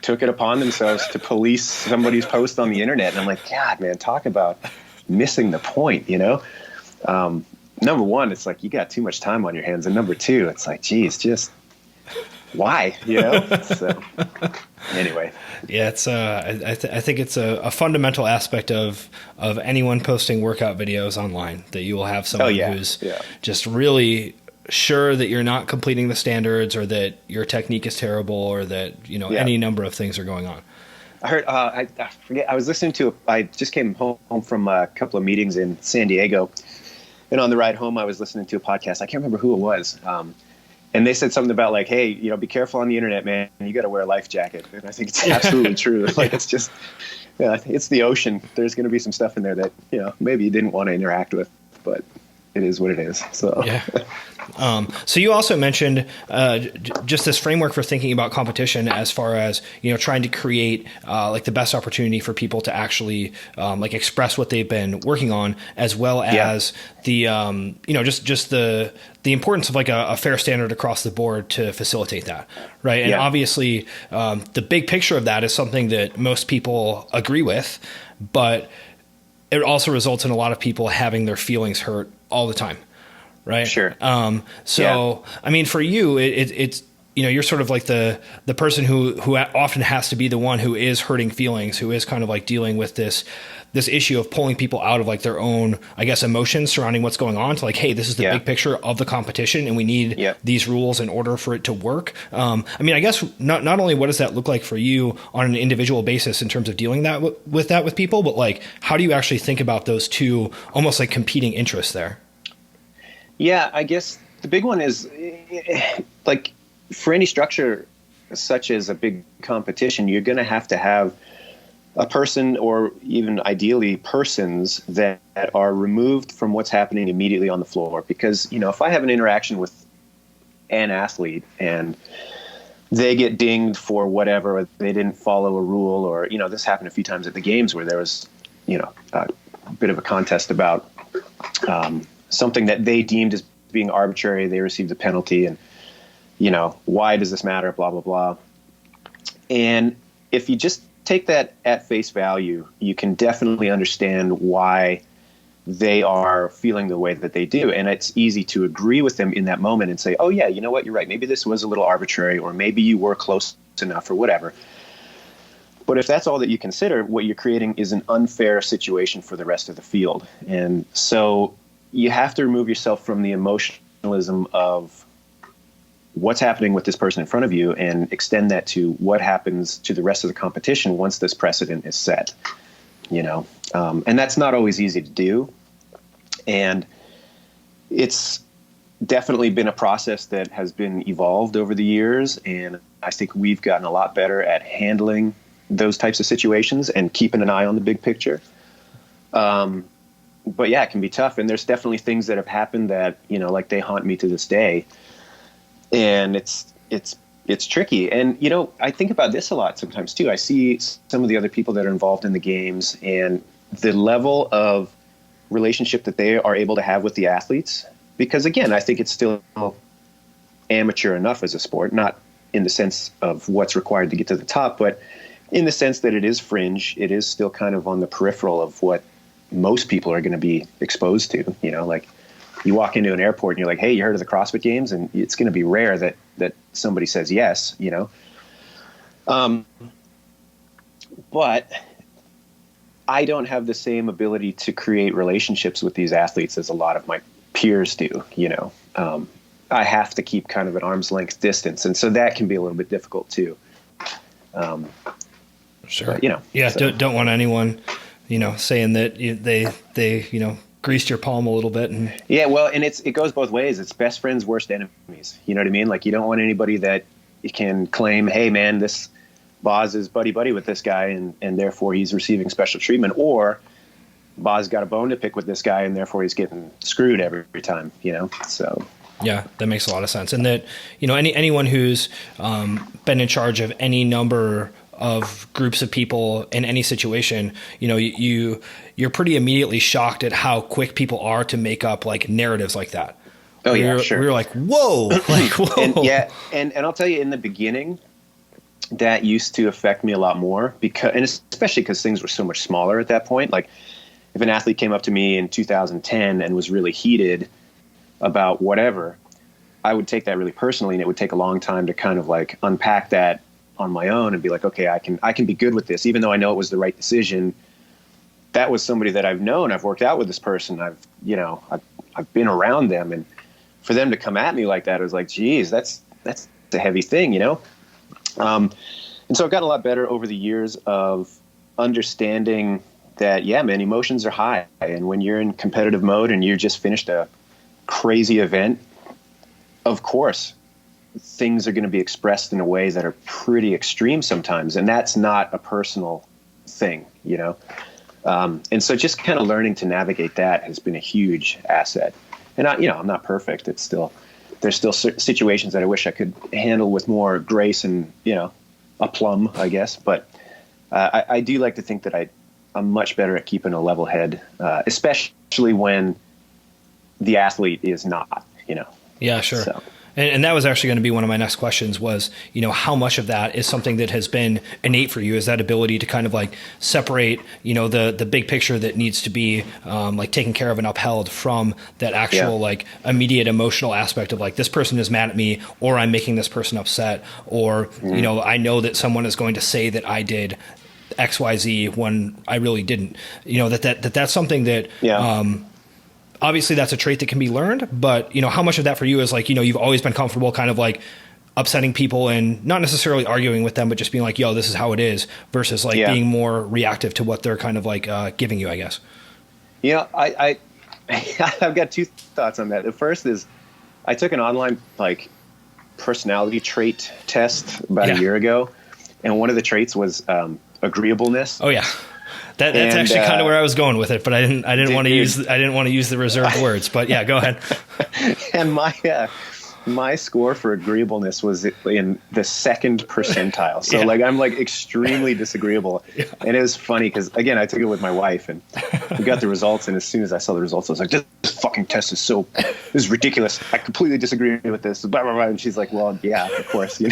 took it upon themselves to police somebody's post on the internet. And I'm like, God, man, talk about missing the point, you know? Number one, it's like you got too much time on your hands. And number two, it's like, geez, just why, you know? So anyway. Yeah, it's I think it's a fundamental aspect of anyone posting workout videos online, that you will have someone who's just really sure that you're not completing the standards, or that your technique is terrible, or that, you know, any number of things are going on. I heard, I forget, I was listening to, I just came home from a couple of meetings in San Diego, and on the ride home, I was listening to a podcast. I can't remember who it was. And they said something about like, hey, you know, be careful on the internet, man. You got to wear a life jacket. And I think it's absolutely true. Like, it's just, it's the ocean. There's going to be some stuff in there that, you know, maybe you didn't want to interact with, but it is what it is. So, so you also mentioned just this framework for thinking about competition, as far as, you know, trying to create like the best opportunity for people to actually like express what they've been working on, as well as the you know, just the importance of like a fair standard across the board to facilitate that, right? And obviously the big picture of that is something that most people agree with, but it also results in a lot of people having their feelings hurt all the time. Right. Sure. I mean, for you, it's you're sort of like the person who often has to be the one who is hurting feelings, who is kind of like dealing with this issue of pulling people out of like their own, I guess, emotions surrounding what's going on to like, hey, this is the big picture of the competition and we need these rules in order for it to work. I mean, I guess not only what does that look like for you on an individual basis in terms of dealing with people, but like, how do you actually think about those two almost like competing interests there? Yeah, I guess the big one is like for any structure such as a big competition, you're going to have a person or even ideally persons that are removed from what's happening immediately on the floor. Because, if I have an interaction with an athlete and they get dinged for whatever, or they didn't follow a rule, or, this happened a few times at the games where there was, a bit of a contest about something that they deemed as being arbitrary. They received a penalty and, why does this matter? Blah, blah, blah. And if you just take that at face value, you can definitely understand why they are feeling the way that they do. And it's easy to agree with them in that moment and say, oh yeah, you know what? You're right. Maybe this was a little arbitrary, or maybe you were close enough or whatever. But if that's all that you consider, what you're creating is an unfair situation for the rest of the field. And so you have to remove yourself from the emotionalism of what's happening with this person in front of you and extend that to what happens to the rest of the competition once this precedent is set, and that's not always easy to do. And it's definitely been a process that has been evolved over the years. And I think we've gotten a lot better at handling those types of situations and keeping an eye on the big picture. But yeah, it can be tough. And there's definitely things that have happened that, like they haunt me to this day. And it's tricky. And, I think about this a lot sometimes too. I see some of the other people that are involved in the games and the level of relationship that they are able to have with the athletes. Because again, I think it's still amateur enough as a sport, not in the sense of what's required to get to the top, but in the sense that it is fringe. It is still kind of on the peripheral of what most people are going to be exposed to, like you walk into an airport and you're like, hey, you heard of the CrossFit Games? And it's going to be rare that somebody says yes, But I don't have the same ability to create relationships with these athletes as a lot of my peers do, I have to keep kind of an arm's length distance. And so that can be a little bit difficult too. Sure. But, yeah. So. Don't want anyone, saying that they greased your palm a little bit. And yeah, well, and it goes both ways. It's best friends, worst enemies. You know what I mean? Like you don't want anybody that can claim, hey man, this Boz is buddy with this guy and therefore he's receiving special treatment, or Boz got a bone to pick with this guy and therefore he's getting screwed every time, so. Yeah, that makes a lot of sense. And that, anyone who's been in charge of any number of groups of people in any situation, you're pretty immediately shocked at how quick people are to make up like narratives like that. Oh yeah, sure. We were like, whoa, And, and I'll tell you, in the beginning, that used to affect me a lot more and especially because things were so much smaller at that point. Like if an athlete came up to me in 2010 and was really heated about whatever, I would take that really personally, and it would take a long time to kind of like unpack that on my own and be like, okay, I can be good with this, even though I know it was the right decision. That was somebody that I've known. I've worked out with this person. I've been around them, and for them to come at me like that, it was like, geez, that's a heavy thing, And so I've gotten a lot better over the years of understanding that, yeah, man, emotions are high, and when you're in competitive mode and you just finished a crazy event, of course, things are going to be expressed in a way that are pretty extreme sometimes. And that's not a personal thing, And so just kind of learning to navigate that has been a huge asset. And I'm not perfect. There's still situations that I wish I could handle with more grace and, aplomb, I guess. But I do like to think that I'm much better at keeping a level head, especially when the athlete is not, Yeah, sure. So. And that was actually going to be one of my next questions was, how much of that is something that has been innate for you, is that ability to kind of like separate, the big picture that needs to be like taken care of and upheld from that actual like immediate emotional aspect of like, this person is mad at me, or I'm making this person upset, or, I know that someone is going to say that I did XYZ when I really didn't, that's something that, obviously that's a trait that can be learned, but how much of that for you is like, you've always been comfortable kind of like upsetting people and not necessarily arguing with them, but just being like, yo, this is how it is, versus like being more reactive to what they're kind of like giving you, I guess. I I've got two thoughts on that. The first is I took an online like personality trait test about a year ago, and one of the traits was agreeableness. Oh yeah. That's actually kind of where I was going with it, but I didn't want to use the reserved words. But yeah, go ahead. And my score for agreeableness was in the second percentile. So like I'm like extremely disagreeable. Yeah. And it was funny because again I took it with my wife and we got the results. And as soon as I saw the results, I was like, this fucking test this is ridiculous. I completely disagree with this. Blah, blah, blah. And she's like, well, yeah, of course,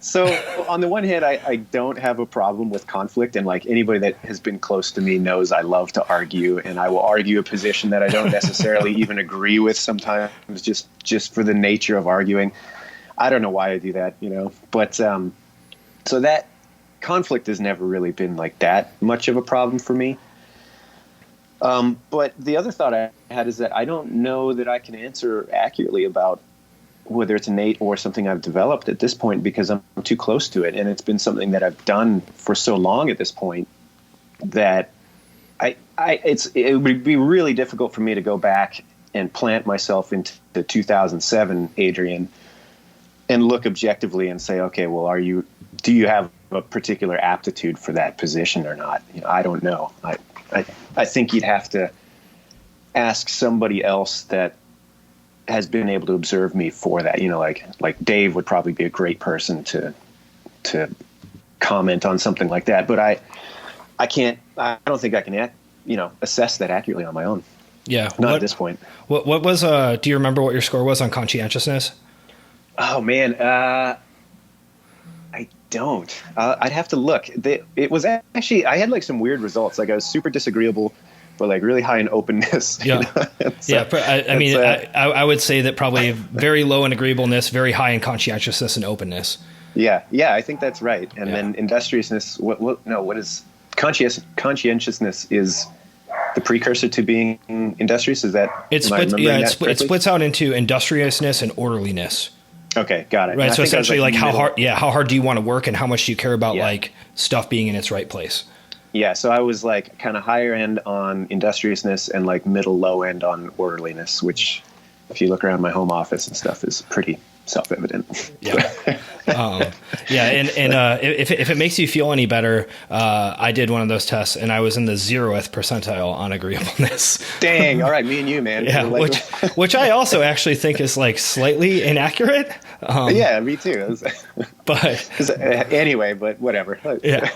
So on the one hand, I don't have a problem with conflict, and like anybody that has been close to me knows I love to argue, and I will argue a position that I don't necessarily even agree with sometimes just for the nature of arguing. I don't know why I do that, but so that conflict has never really been like that much of a problem for me. But the other thought I had is that I don't know that I can answer accurately about whether it's innate or something I've developed at this point because I'm too close to it. And it's been something that I've done for so long at this point that it would be really difficult for me to go back and plant myself into the 2007 Adrian and look objectively and say, okay, well, do you have a particular aptitude for that position or not? I don't know. I think you'd have to ask somebody else that has been able to observe me for that, like Dave would probably be a great person to comment on something like that. But I don't think I can, assess that accurately on my own. Yeah. Not at this point. What was, do you remember what your score was on conscientiousness? Oh man. I don't, I'd have to look. It was actually, I had like some weird results. Like I was super disagreeable, but like really high in openness. Yeah. I would say that probably very low in agreeableness, very high in conscientiousness and openness. Yeah. Yeah. I think that's right. And then industriousness, what is conscientiousness is the precursor to being industrious. Is that, it splits out into industriousness and orderliness. Okay. Got it. Right. So essentially like how hard do you want to work and how much do you care about like stuff being in its right place? Yeah, so I was like kind of higher end on industriousness and like low end on orderliness, which if you look around my home office and stuff is pretty self-evident. Yeah. If it makes you feel any better, I did one of those tests and I was in the 0th percentile on agreeableness. Dang. All right. Me and you, man. Yeah. Which I also actually think is like slightly inaccurate. Yeah, me too. But anyway, but whatever. Yeah.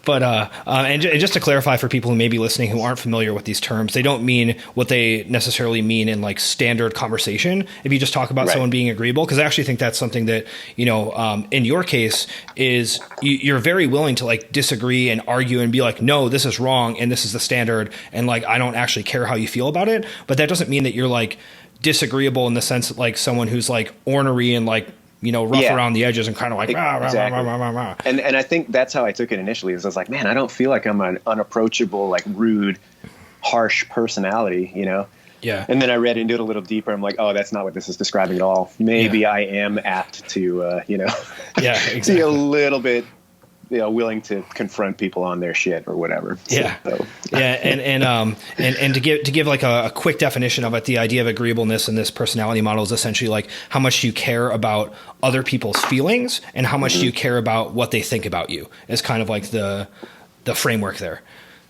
But, and just to clarify for people who may be listening who aren't familiar with these terms, they don't mean what they necessarily mean in like standard conversation. If you just talk about someone being agreeable, because I actually think that's something that, in your case is you're very willing to like disagree and argue and be like, no, this is wrong. And this is the standard. And like, I don't actually care how you feel about it. But that doesn't mean that you're like disagreeable in the sense that like someone who's like ornery and like, rough around the edges and kind of like, exactly. rah, rah, rah, rah. And I think that's how I took it initially is I was like, man, I don't feel like I'm an unapproachable, like rude, harsh personality, Yeah. And then I read into it a little deeper. I'm like, oh, that's not what this is describing at all. Maybe I am apt to, exactly. be a little bit, willing to confront people on their shit or whatever. Yeah. And to give like a quick definition of it, the idea of agreeableness in this personality model is essentially like how much you care about other people's feelings and how much you care about what they think about you is kind of like the framework there.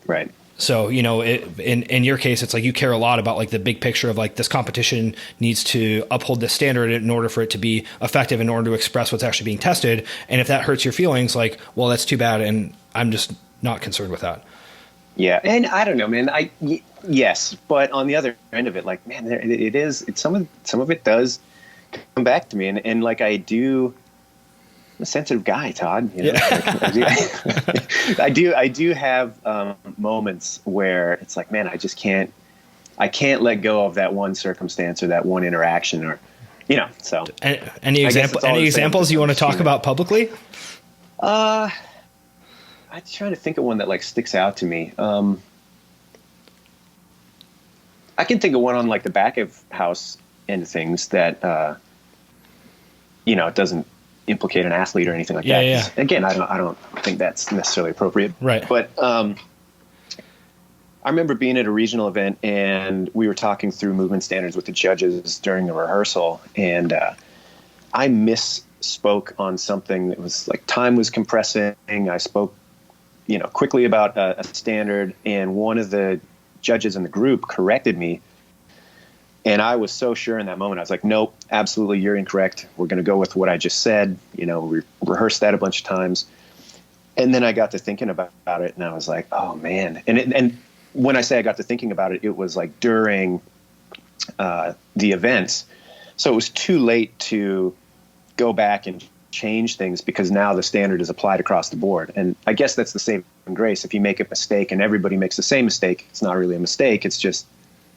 Right. So, in your case, it's like you care a lot about like the big picture of like this competition needs to uphold this standard in order for it to be effective, in order to express what's actually being tested. And if that hurts your feelings, like, well, that's too bad. And I'm just not concerned with that. Yeah. And I don't know, man, yes, but on the other end of it, like, man, some of it does come back to me. And like, I'm a sensitive guy, Todd, you know, Yeah. like, I do have moments where it's like, man, I can't let go of that one circumstance or that one interaction, or, you know, so. Any examples you want to talk about publicly? I'm trying to think of one that like sticks out to me. I can think of one on like the back of house end of things that, you know, it doesn't implicate an athlete or anything like that. Yeah. Again, I don't think that's necessarily appropriate. Right. But I remember being at a regional event and we were talking through movement standards with the judges during the rehearsal, and I misspoke on something that was like time was compressing. I spoke, you know, quickly about a standard, and one of the judges in the group corrected me. And I was so sure in that moment. I was like, nope, absolutely, you're incorrect. We're going to go with what I just said. You know, we rehearsed that a bunch of times. And then I got to thinking about it, and I was like, oh, man. And when I say I got to thinking about it, it was like during the events. So it was too late to go back and change things because now the standard is applied across the board. And I guess that's the same in grace. If you make a mistake and everybody makes the same mistake, it's not really a mistake. It's just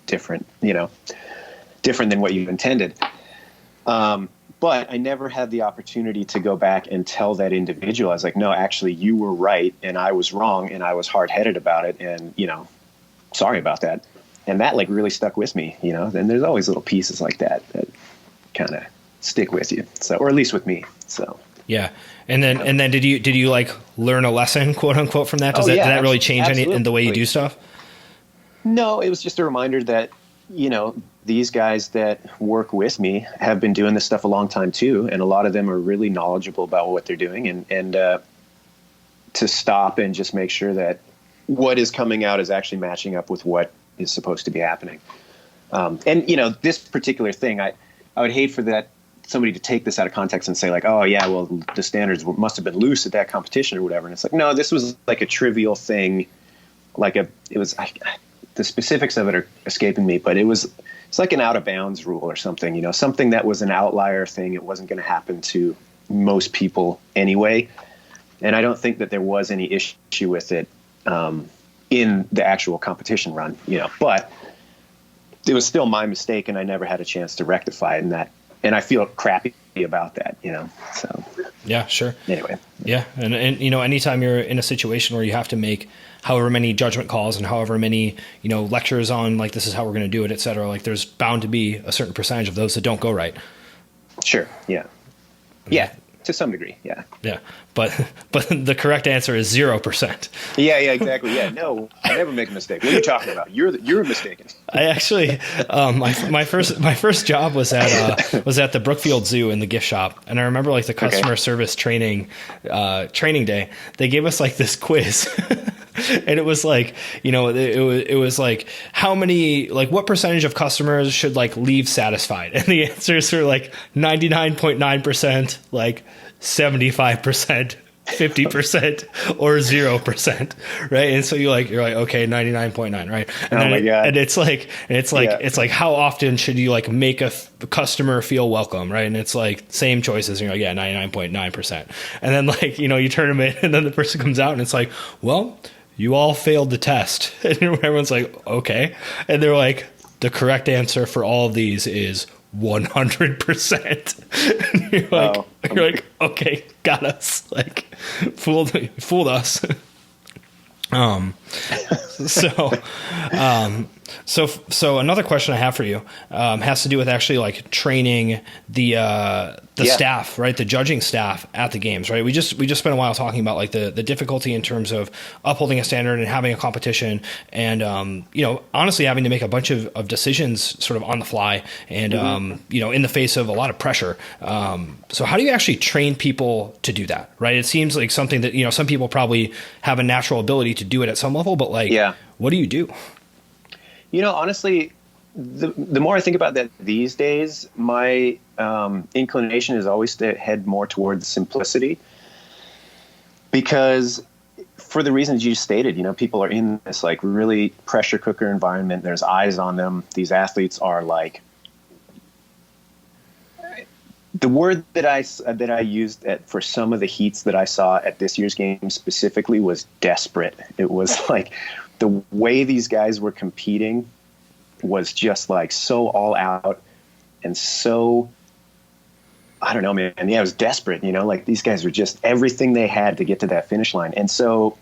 different, you know, different than what you intended. But I never had the opportunity to go back and tell that individual. I was like, no, actually, you were right and I was wrong and I was hard-headed about it. And, you know, sorry about that. And that like really stuck with me, you know, and there's always little pieces like that kind of stick with you. So, or at least with me. So, yeah. And then did you like learn a lesson, quote unquote, from that? Did that really change any in the way you do stuff? No, it was just a reminder that, you know, these guys that work with me have been doing this stuff a long time too. And a lot of them are really knowledgeable about what they're doing, and to stop and just make sure that what is coming out is actually matching up with what is supposed to be happening. And, you know, this particular thing, I would hate for somebody to take this out of context and say like, oh yeah, well, the standards must have been loose at that competition or whatever. And it's like, no, this was like a trivial thing. The specifics of it are escaping me, but it's like an out of bounds rule or something, you know, something that was an outlier thing. It wasn't going to happen to most people anyway. And I don't think that there was any issue with it in the actual competition run, you know, but it was still my mistake and I never had a chance to rectify it, and I feel crappy about that, you know, so. Yeah, sure. Anyway. Yeah. And, you know, anytime you're in a situation where you have to make however many judgment calls and however many, you know, lectures on like, this is how we're going to do it, et cetera, like there's bound to be a certain percentage of those that don't go right. Sure. Yeah. Yeah. To some degree. Yeah. Yeah. But the correct answer is 0%. Yeah, exactly. Yeah. No, I never make a mistake. What are you talking about? You're mistaken. I actually, my first job was at the Brookfield Zoo in the gift shop. And I remember like the customer service training day, they gave us like this quiz. And it was like, you know, it was like how many, like what percentage of customers should like leave satisfied? And the answers were like 99.9%, like 75%, 50%, or 0%. Right. And so you're like, okay, 99.9. Right. And oh my God. And it's like, how often should you like make a customer feel welcome? Right. And it's like same choices. And you're like, yeah, 99.9%. And then like, you know, you turn them in and then the person comes out and it's like, well, you all failed the test. And everyone's like, okay. And they're like, the correct answer for all of these is 100%. And you're like, okay, got us. Like, fooled us. So another question I have for you has to do with actually like training the staff, right? The judging staff at the games, right? We just spent a while talking about like the difficulty in terms of upholding a standard and having a competition, and you know, honestly having to make a bunch of decisions sort of on the fly, and you know, in the face of a lot of pressure. So how do you actually train people to do that, right? It seems like something that, you know, some people probably have a natural ability to do it at some level, but like, what do you do? You know, honestly, the more I think about that these days, my inclination is always to head more towards simplicity, because for the reasons you stated, people are in this like really pressure cooker environment. There's eyes on them. These athletes are like, the word that I used for some of the heats that I saw at this year's game specifically was desperate. It was like the way these guys were competing was just like so all out and so, I don't know, man. Yeah, it was desperate, like these guys were just everything they had to get to that finish line. And so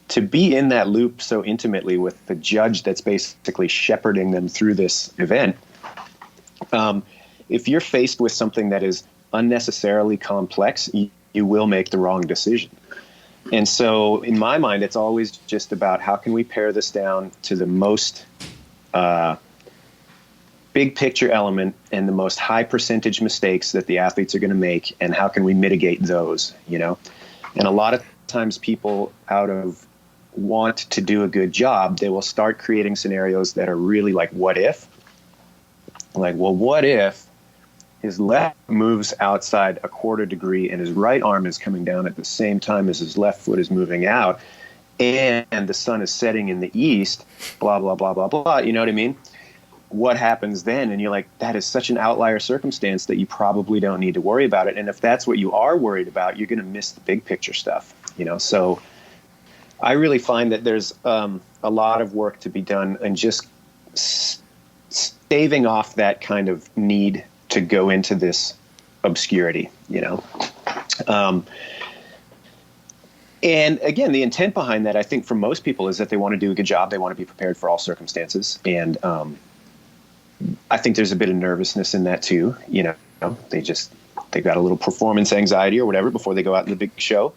to be in that loop so intimately with the judge that's basically shepherding them through this event, if you're faced with something that is unnecessarily complex, you will make the wrong decision. And so in my mind, it's always just about how can we pare this down to the most big picture element and the most high percentage mistakes that the athletes are going to make, and how can we mitigate those, And a lot of times people, out of want to do a good job, they will start creating scenarios that are really like, what if? Like, well, what if his left moves outside a quarter degree and his right arm is coming down at the same time as his left foot is moving out, and the sun is setting in the east, blah, blah, blah, blah, blah. You know what I mean? What happens then? And you're like, that is such an outlier circumstance that you probably don't need to worry about it. And if that's what you are worried about, you're going to miss the big picture stuff, So I really find that there's a lot of work to be done and just staving off that kind of need to go into this obscurity, And again, the intent behind that, I think for most people, is that they want to do a good job. They want to be prepared for all circumstances. And I think there's a bit of nervousness in that too. They've got a little performance anxiety or whatever before they go out in the big show.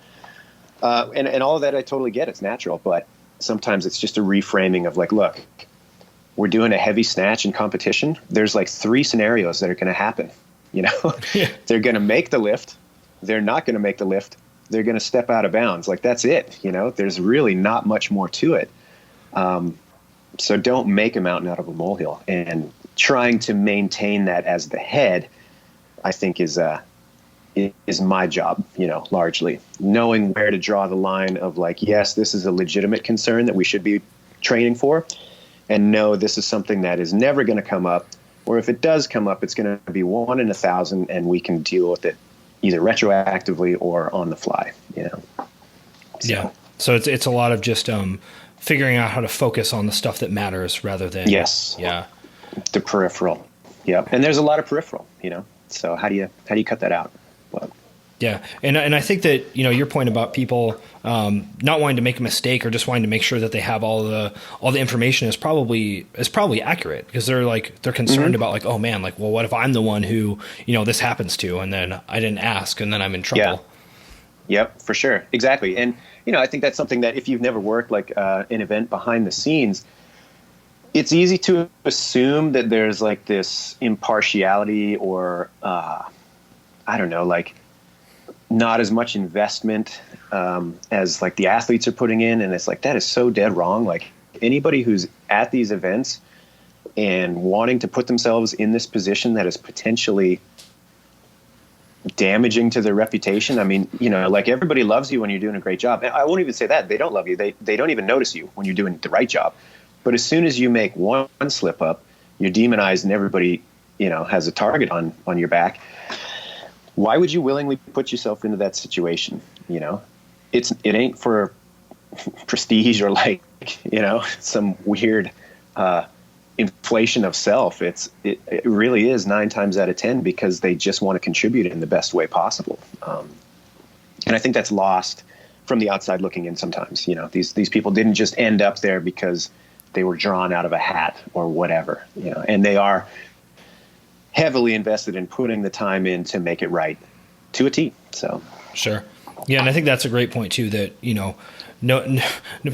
And all of that, I totally get. It's natural, but sometimes it's just a reframing of like, look, we're doing a heavy snatch in competition. There's like 3 scenarios that are going to happen. Yeah. They're going to make the lift. They're not going to make the lift. They're going to step out of bounds. Like, that's it. There's really not much more to it. So don't make a mountain out of a molehill. And trying to maintain that as the head, I think is my job, largely knowing where to draw the line of like, yes, this is a legitimate concern that we should be training for. And no, this is something that is never going to come up, or if it does come up, it's going to be 1 in 1,000, and we can deal with it either retroactively or on the fly. So. Yeah. So it's a lot of just figuring out how to focus on the stuff that matters rather than the peripheral. Yeah, and there's a lot of peripheral. So how do you cut that out? Well, yeah. And I think that, your point about people not wanting to make a mistake or just wanting to make sure that they have all the information is probably accurate, because they're concerned about like, oh man, like, well, what if I'm the one who, this happens to, and then I didn't ask and then I'm in trouble. Yeah. Yep, for sure. Exactly. And, I think that's something that if you've never worked like an event behind the scenes, it's easy to assume that there's like this impartiality or, I don't know, like, not as much investment as like the athletes are putting in. And it's like, that is so dead wrong. Like, anybody who's at these events and wanting to put themselves in this position that is potentially damaging to their reputation. I mean, like, everybody loves you when you're doing a great job. And I won't even say that. They don't love you. They don't even notice you when you're doing the right job. But as soon as you make one slip up, you're demonized and everybody, has a target on your back. Why would you willingly put yourself into that situation? It ain't for prestige or like, some weird inflation of self. It really is 9 times out of 10 because they just want to contribute in the best way possible. And I think that's lost from the outside looking in sometimes. These people didn't just end up there because they were drawn out of a hat or whatever, and they are heavily invested in putting the time in to make it right to a T. So sure. Yeah. And I think that's a great point too, that,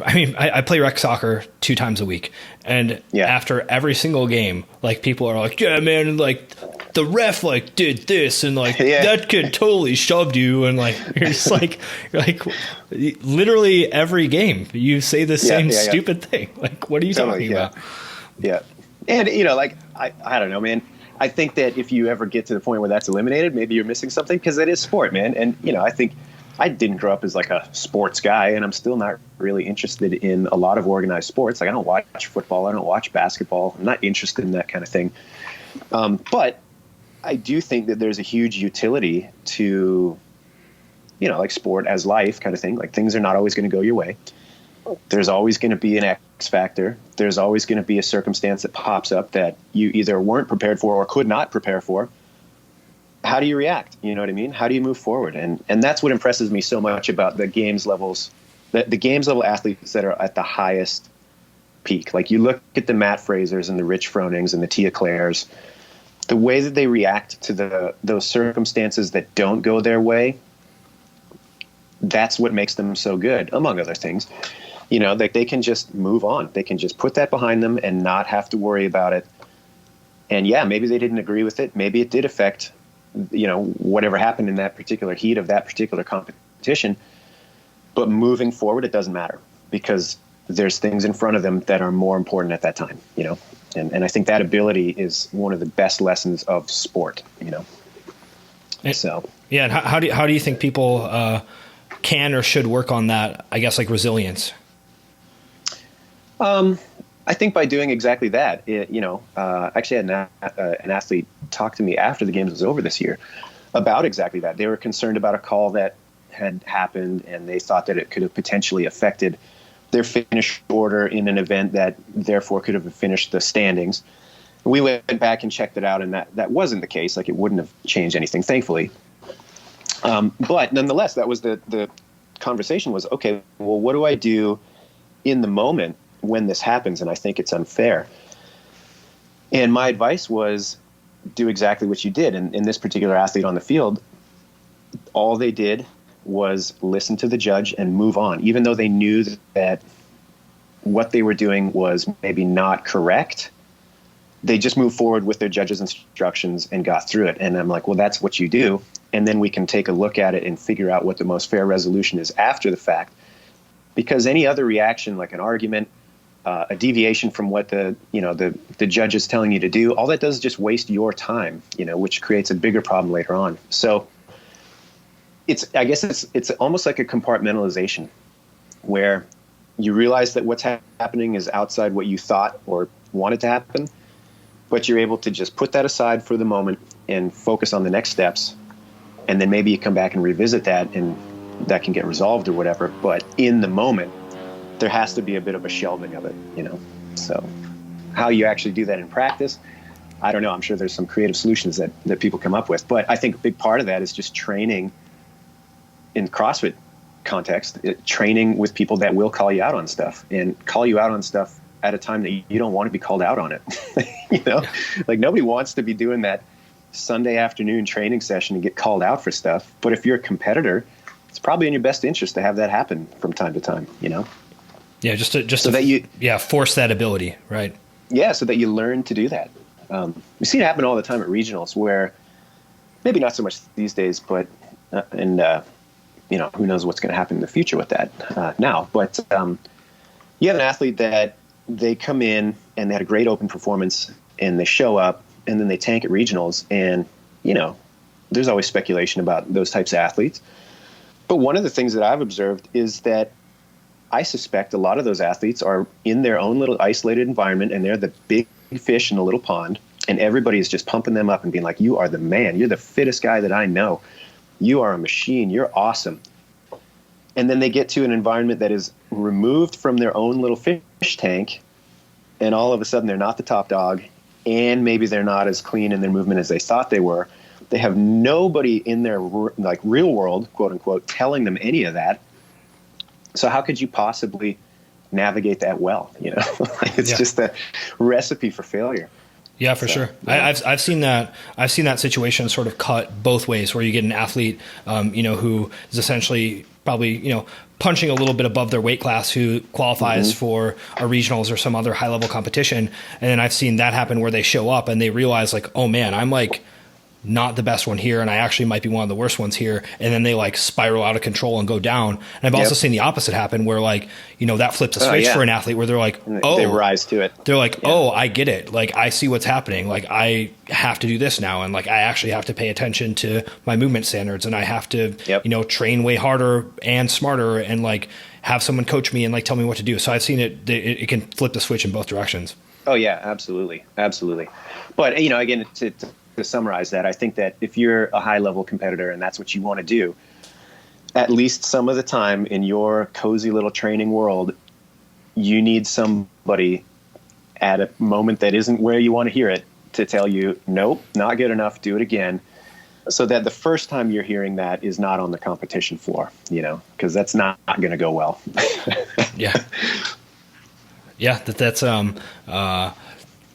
I play rec soccer 2 times a week, and after every single game, like, people are like, yeah, man, like, the ref like did this, and like that kid totally shoved you, and like, you're just like literally every game you say the same stupid thing. Like, what are you talking about? Yeah. And like, I don't know, man. I think that if you ever get to the point where that's eliminated, maybe you're missing something, because it is sport, man. And, I think I didn't grow up as like a sports guy, and I'm still not really interested in a lot of organized sports. Like I don't watch football, I don't watch basketball. I'm not interested in that kind of thing. But I do think that there's a huge utility to, like sport as life kind of thing. Like things are not always going to go your way. There's always going to be an X factor. There's always going to be a circumstance that pops up that you either weren't prepared for or could not prepare for. How do you react? You know what I mean? How do you move forward? And that's what impresses me so much about the games levels, the games level athletes that are at the highest peak. Like you look at the Matt Frasers and the Rich Fronings and the Tia Claires, the way that they react to those circumstances that don't go their way, that's what makes them so good, among other things. Like they can just move on. They can just put that behind them and not have to worry about it. And yeah, maybe they didn't agree with it. Maybe it did affect, whatever happened in that particular heat of that particular competition. But moving forward, it doesn't matter because there's things in front of them that are more important at that time, And I think that ability is one of the best lessons of sport, So yeah, and how do you think people can or should work on that? I guess like resilience. I think by doing exactly that, actually had an athlete talk to me after the games was over this year about exactly that. They were concerned about a call that had happened, and they thought that it could have potentially affected their finish order in an event that therefore could have finished the standings. We went back and checked it out, and that wasn't the case. Like it wouldn't have changed anything, thankfully. But nonetheless, that was the conversation was, okay, well, what do I do in the moment when this happens? And I think it's unfair. And my advice was do exactly what you did. And in this particular athlete on the field, all they did was listen to the judge and move on, even though they knew that what they were doing was maybe not correct. They just moved forward with their judge's instructions and got through it. And I'm like, well, that's what you do. And then we can take a look at it and figure out what the most fair resolution is after the fact. Because any other reaction, like an argument, a deviation from what the judge is telling you to do, all that does is just waste your time, which creates a bigger problem later on. So I guess it's almost like a compartmentalization where you realize that what's happening is outside what you thought or wanted to happen, but you're able to just put that aside for the moment and focus on the next steps. And then maybe you come back and revisit that and that can get resolved or whatever. But in the moment, there has to be a bit of a shelving of it, So how you actually do that in practice, I don't know. I'm sure there's some creative solutions that people come up with. But I think a big part of that is just training in CrossFit context, training with people that will call you out on stuff and call you out on stuff at a time that you don't want to be called out on it. Like nobody wants to be doing that Sunday afternoon training session and get called out for stuff. But if you're a competitor, it's probably in your best interest to have that happen from time to time, Yeah, force that ability, right? Yeah, so that you learn to do that. We see it happen all the time at regionals where maybe not so much these days, but who knows what's going to happen in the future with that now. But you have an athlete that they come in and they had a great open performance and they show up and then they tank at regionals. And, there's always speculation about those types of athletes. But one of the things that I've observed is that I suspect a lot of those athletes are in their own little isolated environment and they're the big fish in a little pond. And everybody is just pumping them up and being like, you are the man. You're the fittest guy that I know. You are a machine. You're awesome. And then they get to an environment that is removed from their own little fish tank. And all of a sudden they're not the top dog. And maybe they're not as clean in their movement as they thought they were. They have nobody in their real world, quote unquote, telling them any of that. So how could you possibly navigate that well? It's just a recipe for failure. Yeah, for sure. Yeah. I've seen that situation sort of cut both ways, where you get an athlete, who is essentially probably, punching a little bit above their weight class, who qualifies for a regionals or some other high level competition. And then I've seen that happen where they show up and they realize like, oh man, I'm like not the best one here, and I actually might be one of the worst ones here, and then they like spiral out of control and go down. And I've also seen the opposite happen, where like, you know, that flips a switch for an athlete where they're like, oh, they rise to it. They're like, oh, I get it. Like, I see what's happening. Like, I have to do this now, and like, I actually have to pay attention to my movement standards, and I have to, you know, train way harder and smarter, and like have someone coach me and like tell me what to do. So I've seen it can flip the switch in both directions. Oh yeah, absolutely. But, you know, again, to summarize that, I think that if you're a high level competitor and that's what you want to do, at least some of the time in your cozy little training world, you need somebody at a moment that isn't where you want to hear it to tell you, nope, not good enough, do it again. So that the first time you're hearing that is not on the competition floor, you know, because that's not going to go well. That's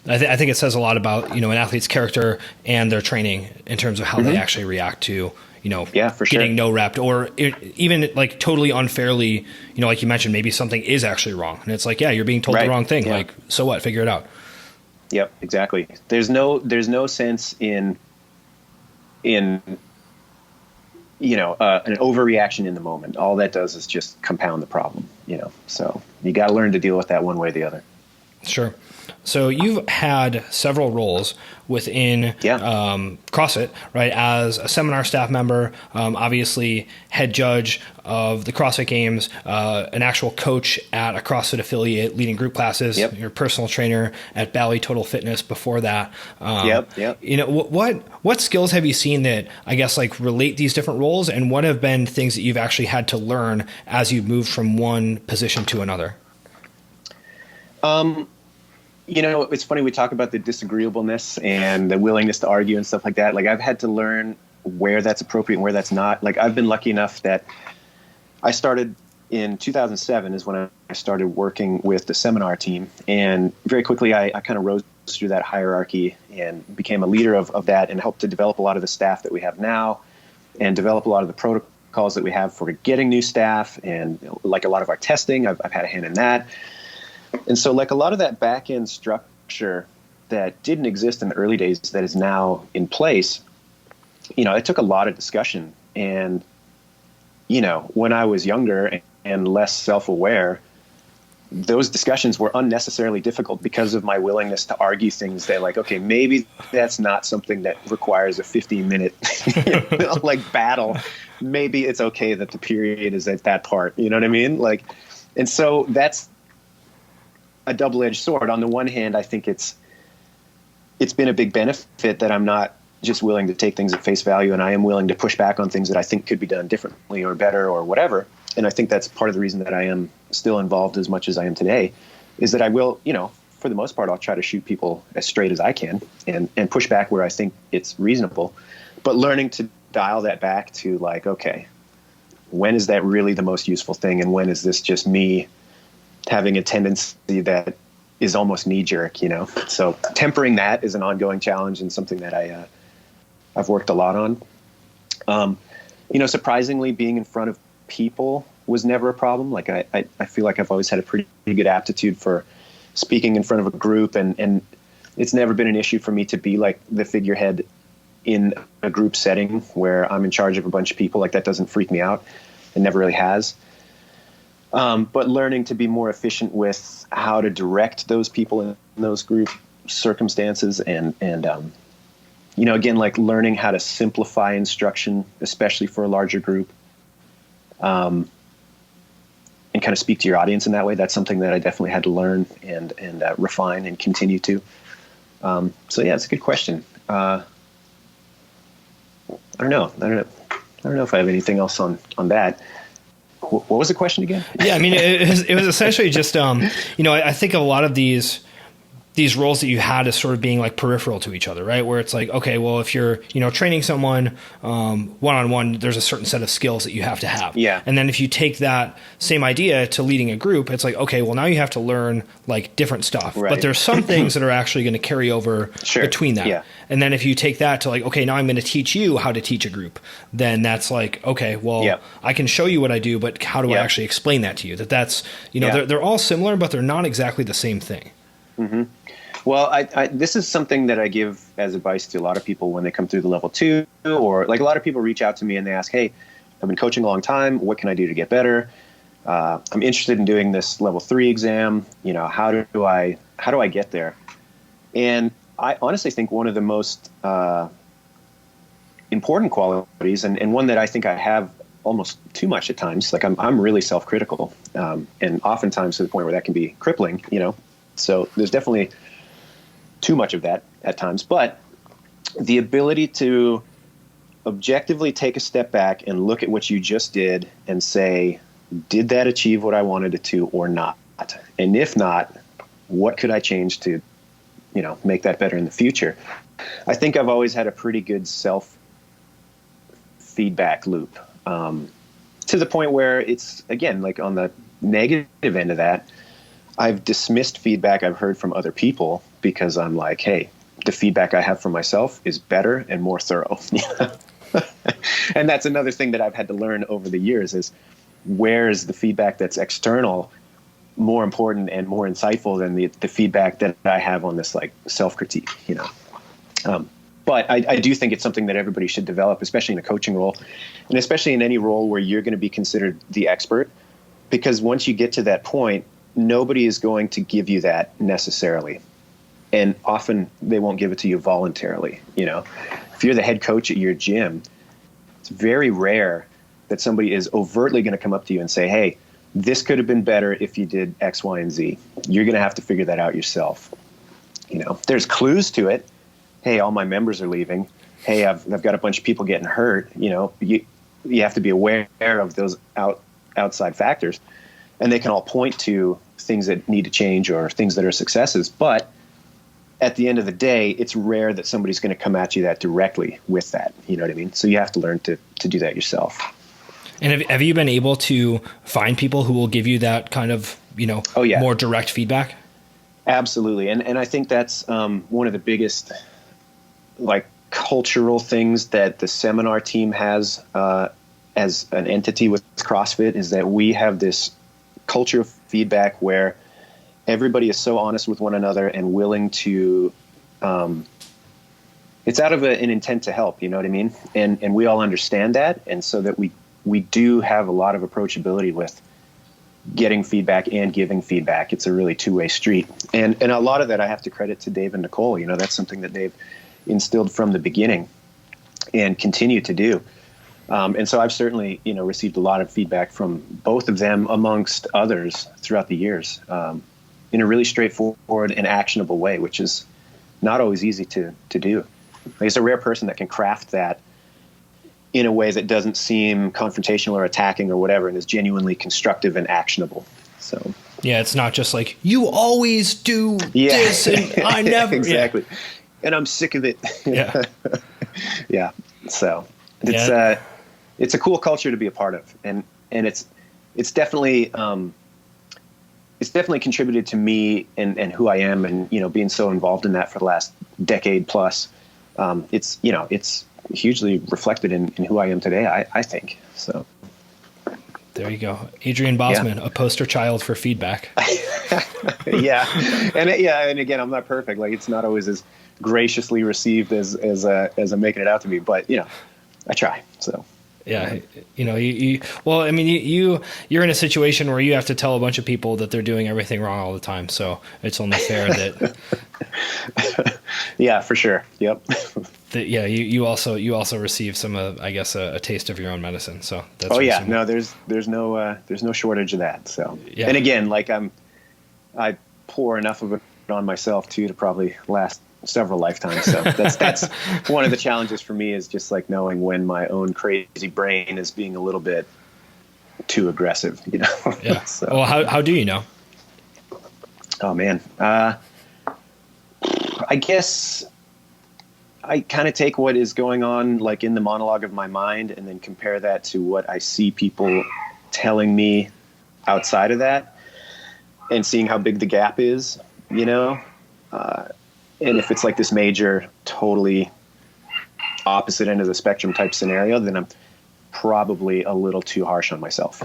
I think it says a lot about, you know, an athlete's character and their training in terms of how they actually react to, you know, getting no rep, or even like totally unfairly, you know, like you mentioned, maybe something is actually wrong. And it's like, yeah, you're being told the wrong thing. Yeah. Like, so what? Figure it out. Yep, exactly. There's no sense in you know, an overreaction in the moment. All that does is just compound the problem, you know. So you got to learn to deal with that one way or the other. Sure. So you've had several roles within CrossFit, right? As a seminar staff member, obviously head judge of the CrossFit Games, an actual coach at a CrossFit affiliate, leading group classes. Your personal trainer at Bally Total Fitness before that. You know, what skills have you seen that I guess like relate these different roles, and what have been things that you've actually had to learn as you've moved from one position to another? You know, it's funny, we talk about the disagreeableness and the willingness to argue and stuff like that. Like, I've had to learn where that's appropriate and where that's not. Like, I've been lucky enough that I started in 2007 is when I started working with the seminar team. And very quickly, I kind of rose through that hierarchy and became a leader of that, and helped to develop a lot of the staff that we have now, and develop a lot of the protocols that we have for getting new staff, and like a lot of our testing. I've had a hand in that. And so like a lot of that back end structure that didn't exist in the early days that is now in place, you know, it took a lot of discussion. And, you know, when I was younger and less self-aware, those discussions were unnecessarily difficult because of my willingness to argue things that, like, okay, maybe that's not something that requires a 15-minute you know, like battle. Maybe it's okay that the period is at that part. You know what I mean? Like, and so that's a double-edged sword. On the one hand, I think it's been a big benefit that I'm not just willing to take things at face value, and I am willing to push back on things that I think could be done differently or better or whatever. And I think that's part of the reason that I am still involved as much as I am today, is that I will, you know, for the most part, I'll try to shoot people as straight as I can and push back where I think it's reasonable. But learning to dial that back to, like, okay, when is that really the most useful thing, and when is this just me having a tendency that is almost knee-jerk, you know? So tempering that is an ongoing challenge, and something that I've worked a lot on. You know, surprisingly, being in front of people was never a problem. Like, I feel like I've always had a pretty good aptitude for speaking in front of a group, and it's never been an issue for me to be like the figurehead in a group setting where I'm in charge of a bunch of people. Like, that doesn't freak me out. It never really has. But learning to be more efficient with how to direct those people in those group circumstances, and you know, again, like learning how to simplify instruction, especially for a larger group, and kind of speak to your audience in that way. That's something that I definitely had to learn and refine and continue to. So yeah, it's a good question. I don't know if I have anything else on that. What was the question again? Yeah, I mean, it was essentially just, you know, I think of a lot of these roles that you had as sort of being like peripheral to each other, right? Where it's like, okay, well, if you're, you know, training someone one-on-one, there's a certain set of skills that you have to have. Yeah. And then if you take that same idea to leading a group, it's like, okay, well, now you have to learn like different stuff. Right. But there's some things that are actually going to carry over between that. Yeah. And then if you take that to like, okay, now I'm going to teach you how to teach a group, then that's like, okay, well, I can show you what I do, but how do I actually explain that to you? That's, you know, they're all similar, but they're not exactly the same thing. Mm-hmm. Well, this is something that I give as advice to a lot of people when they come through the level 2, or like a lot of people reach out to me and they ask, hey, I've been coaching a long time. What can I do to get better? I'm interested in doing this level 3 exam. How do I get there? And I honestly think one of the most important qualities, and one that I think I have almost too much at times, like I'm really self-critical, and oftentimes to the point where that can be crippling, So there's definitely too much of that at times, but the ability to objectively take a step back and look at what you just did and say, did that achieve what I wanted it to or not? And if not, what could I change to, make that better in the future? I think I've always had a pretty good self-feedback loop, to the point where it's, again, like on the negative end of that, I've dismissed feedback I've heard from other people because I'm like, hey, the feedback I have for myself is better and more thorough. And that's another thing that I've had to learn over the years is, where is the feedback that's external more important and more insightful than the feedback that I have on this like self-critique, But I do think it's something that everybody should develop, especially in a coaching role, and especially in any role where you're going to be considered the expert, because once you get to that point, nobody is going to give you that necessarily. And often they won't give it to you voluntarily. If you're the head coach at your gym, it's very rare that somebody is overtly going to come up to you and say, hey, this could have been better if you did X, Y, and Z. You're going to have to figure that out yourself. There's clues to it. Hey, all my members are leaving. Hey, I've got a bunch of people getting hurt. You have to be aware of those outside factors, and they can all point to things that need to change or things that are successes. But at the end of the day, it's rare that somebody's going to come at you that directly with that. You know what I mean? So you have to learn to do that yourself. And have you been able to find people who will give you that kind of, more direct feedback? Absolutely. And I think that's one of the biggest cultural things that the seminar team has as an entity with CrossFit, is that we have this culture of feedback where everybody is so honest with one another and willing to, it's out of an intent to help, you know what I mean? And we all understand that. And so that we do have a lot of approachability with getting feedback and giving feedback. It's a really two-way street. And a lot of that I have to credit to Dave and Nicole. That's something that they've instilled from the beginning and continue to do. And so I've certainly, received a lot of feedback from both of them, amongst others, throughout the years, in a really straightforward and actionable way, which is not always easy to do. It's a rare person that can craft that in a way that doesn't seem confrontational or attacking or whatever, and is genuinely constructive and actionable. So yeah, it's not just like, you always do this and I never. Exactly. Yeah. And I'm sick of it. Yeah. Yeah. So it's a cool culture to be a part of. And it's definitely contributed to me and who I am, and, being so involved in that for the last decade plus. It's hugely reflected in who I am today, I think. So there you go. Adrian Bozman, a poster child for feedback. Yeah. And again, I'm not perfect. It's not always as graciously received as I'm making it out to be, but I try. So yeah, you're in a situation where you have to tell a bunch of people that they're doing everything wrong all the time. So it's only fair that. Yeah, for sure. Yep. You also receive some I guess a taste of your own medicine. So that's. Oh yeah, no, there's no shortage of that. So yeah. And again, I pour enough of it on myself too to probably last several lifetimes. So that's one of the challenges for me, is just knowing when my own crazy brain is being a little bit too aggressive. Yeah. So. Well, how do you know? Oh man, I guess I kind of take what is going on in the monologue of my mind and then compare that to what I see people telling me outside of that, and seeing how big the gap is, and if it's this major, totally opposite end of the spectrum type scenario, then I'm probably a little too harsh on myself.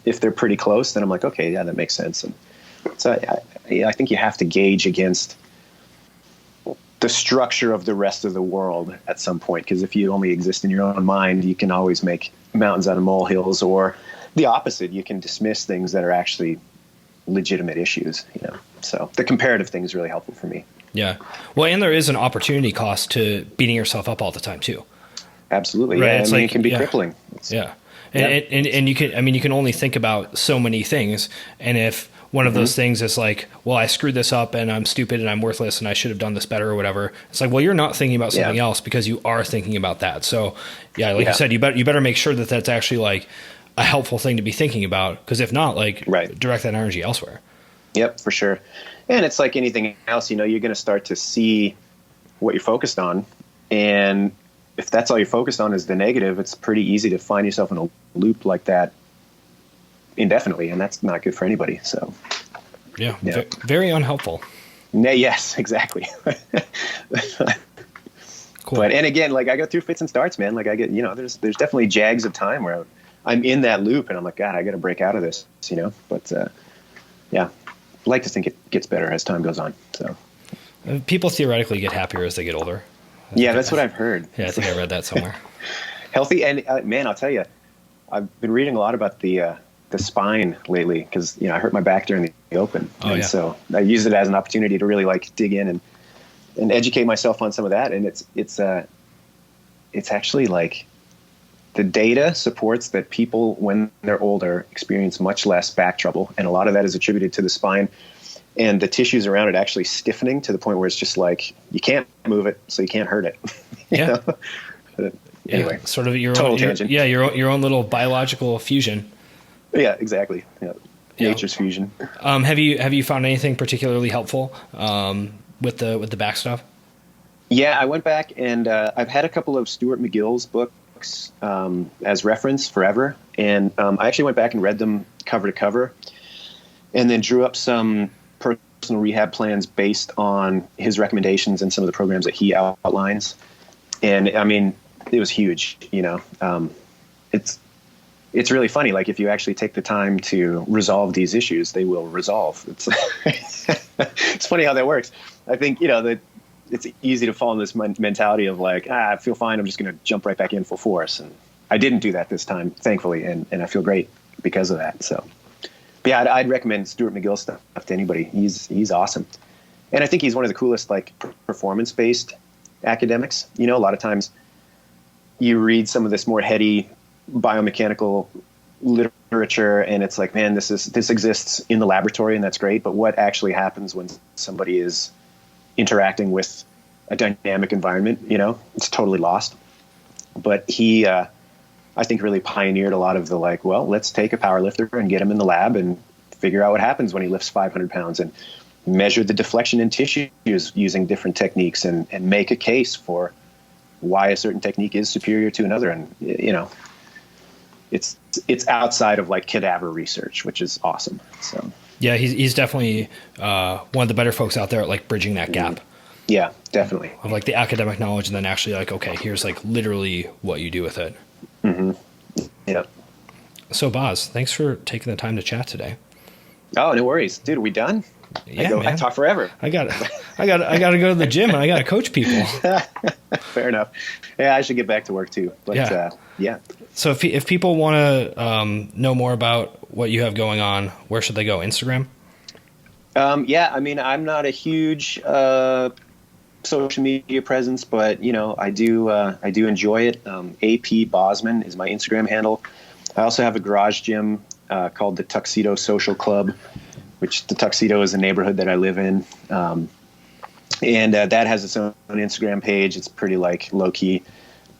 If they're pretty close, then I'm like, okay, yeah, that makes sense. And so I think you have to gauge against the structure of the rest of the world at some point. Because if you only exist in your own mind, you can always make mountains out of molehills, or the opposite. You can dismiss things that are actually legitimate issues, you know. So the comparative thing is really helpful for me. Yeah. Well, and there is an opportunity cost to beating yourself up all the time too. Absolutely. Right? Yeah. It's it can be crippling. And you can only think about so many things. And if one of those things is like, well, I screwed this up and I'm stupid and I'm worthless and I should have done this better or whatever. It's like, well, you're not thinking about something else because you are thinking about that. So you said, you better make sure that that's actually like a helpful thing to be thinking about. Because if not, like direct that energy elsewhere. Yep, for sure. And it's like anything else, you know, you're going to start to see what you're focused on. And if that's all you're focused on is the negative, it's pretty easy to find yourself in a loop like that indefinitely. And that's not good for anybody. So, yeah. Very unhelpful. Yes, exactly. Cool. But, and again, like I go through fits and starts, man. Like I get, you know, there's definitely jags of time where I'm in that loop and I'm like, God, I got to break out of this, you know, but, yeah, I like to think it gets better as time goes on. So people theoretically get happier as they get older. That's what I've heard. Yeah, I think I read that somewhere. Healthy. And man, I'll tell you, I've been reading a lot about the spine lately because, you know, I hurt my back during the open. So I used it as an opportunity to really like dig in and educate myself on some of that. And it's actually like the data supports that people, when they're older, experience much less back trouble. And a lot of that is attributed to the spine and the tissues around it actually stiffening to the point where it's just like, you can't move it, so you can't hurt it. Yeah. Anyway, sort of your total own tangent. Your own little biological fusion. Yeah, exactly. Yeah. Nature's fusion. Have you found anything particularly helpful with the back stuff? Yeah, I went back and I've had a couple of Stuart McGill's books as reference forever, and I actually went back and read them cover to cover, and then drew up some personal rehab plans based on his recommendations and some of the programs that he outlines. And I mean, it was huge. You know, it's really funny. Like if you actually take the time to resolve these issues, they will resolve. It's it's funny how that works. I think, you know, that it's easy to fall in this mentality of like, I feel fine, I'm just going to jump right back in full force. And I didn't do that this time, thankfully, and I feel great because of that. So, but yeah, I'd recommend Stuart McGill stuff to anybody. He's awesome. And I think he's one of the coolest, like, performance-based academics. You know, a lot of times you read some of this more heady biomechanical literature and it's like, man, this exists in the laboratory and that's great. But what actually happens when somebody is interacting with a dynamic environment, you know, it's totally lost. But he, I think, really pioneered a lot of the like, well, let's take a power lifter and get him in the lab and figure out what happens when he lifts 500 pounds and measure the deflection in tissues using different techniques and make a case for why a certain technique is superior to another. And, you know, it's outside of like cadaver research, which is awesome. So. Yeah, he's definitely one of the better folks out there at like bridging that gap. Yeah, definitely. Of like the academic knowledge and then actually like, okay, here's like literally what you do with it. Mm-hmm. Yeah. So Boz, thanks for taking the time to chat today. Oh, no worries. Dude, are we done? Yeah, man. I talk forever. I got to go to the gym and I got to coach people. Fair enough. Yeah, I should get back to work too. But yeah. So if people want to know more about what you have going on, where should they go? Instagram? Yeah, I mean, I'm not a huge social media presence, but you know, I do enjoy it. AP Bozman is my Instagram handle. I also have a garage gym called the Tuxedo Social Club, which the Tuxedo is a neighborhood that I live in. And that has its own Instagram page. It's pretty like low key,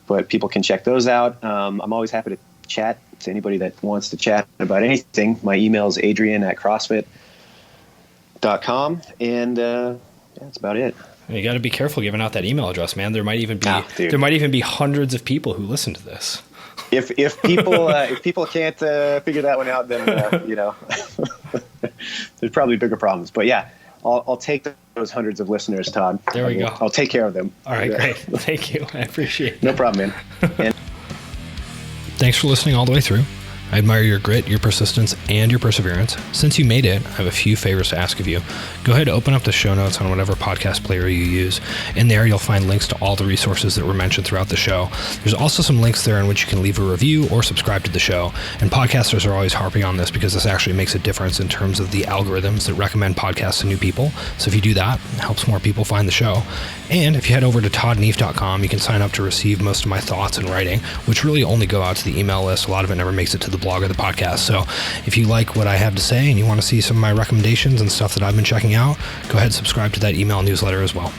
but people can check those out. I'm always happy to chat to anybody that wants to chat about anything. My email is adrian@crossfit.com. And that's about it. You got to be careful giving out that email address, man. There might even be hundreds of people who listen to this. If people can't figure that one out, then you know, there's probably bigger problems. But yeah, I'll take those hundreds of listeners, Todd. There we go. I'll take care of them. All right, great. Thank you. I appreciate it. No problem, man. And thanks for listening all the way through. I admire your grit, your persistence, and your perseverance. Since you made it, I have a few favors to ask of you. Go ahead and open up the show notes on whatever podcast player you use. In there, you'll find links to all the resources that were mentioned throughout the show. There's also some links there in which you can leave a review or subscribe to the show. And podcasters are always harping on this because this actually makes a difference in terms of the algorithms that recommend podcasts to new people. So if you do that, it helps more people find the show. And if you head over to toddneef.com, you can sign up to receive most of my thoughts and writing, which really only go out to the email list. A lot of it never makes it to the blog or the podcast. So if you like what I have to say and you want to see some of my recommendations and stuff that I've been checking out, go ahead and subscribe to that email newsletter as well.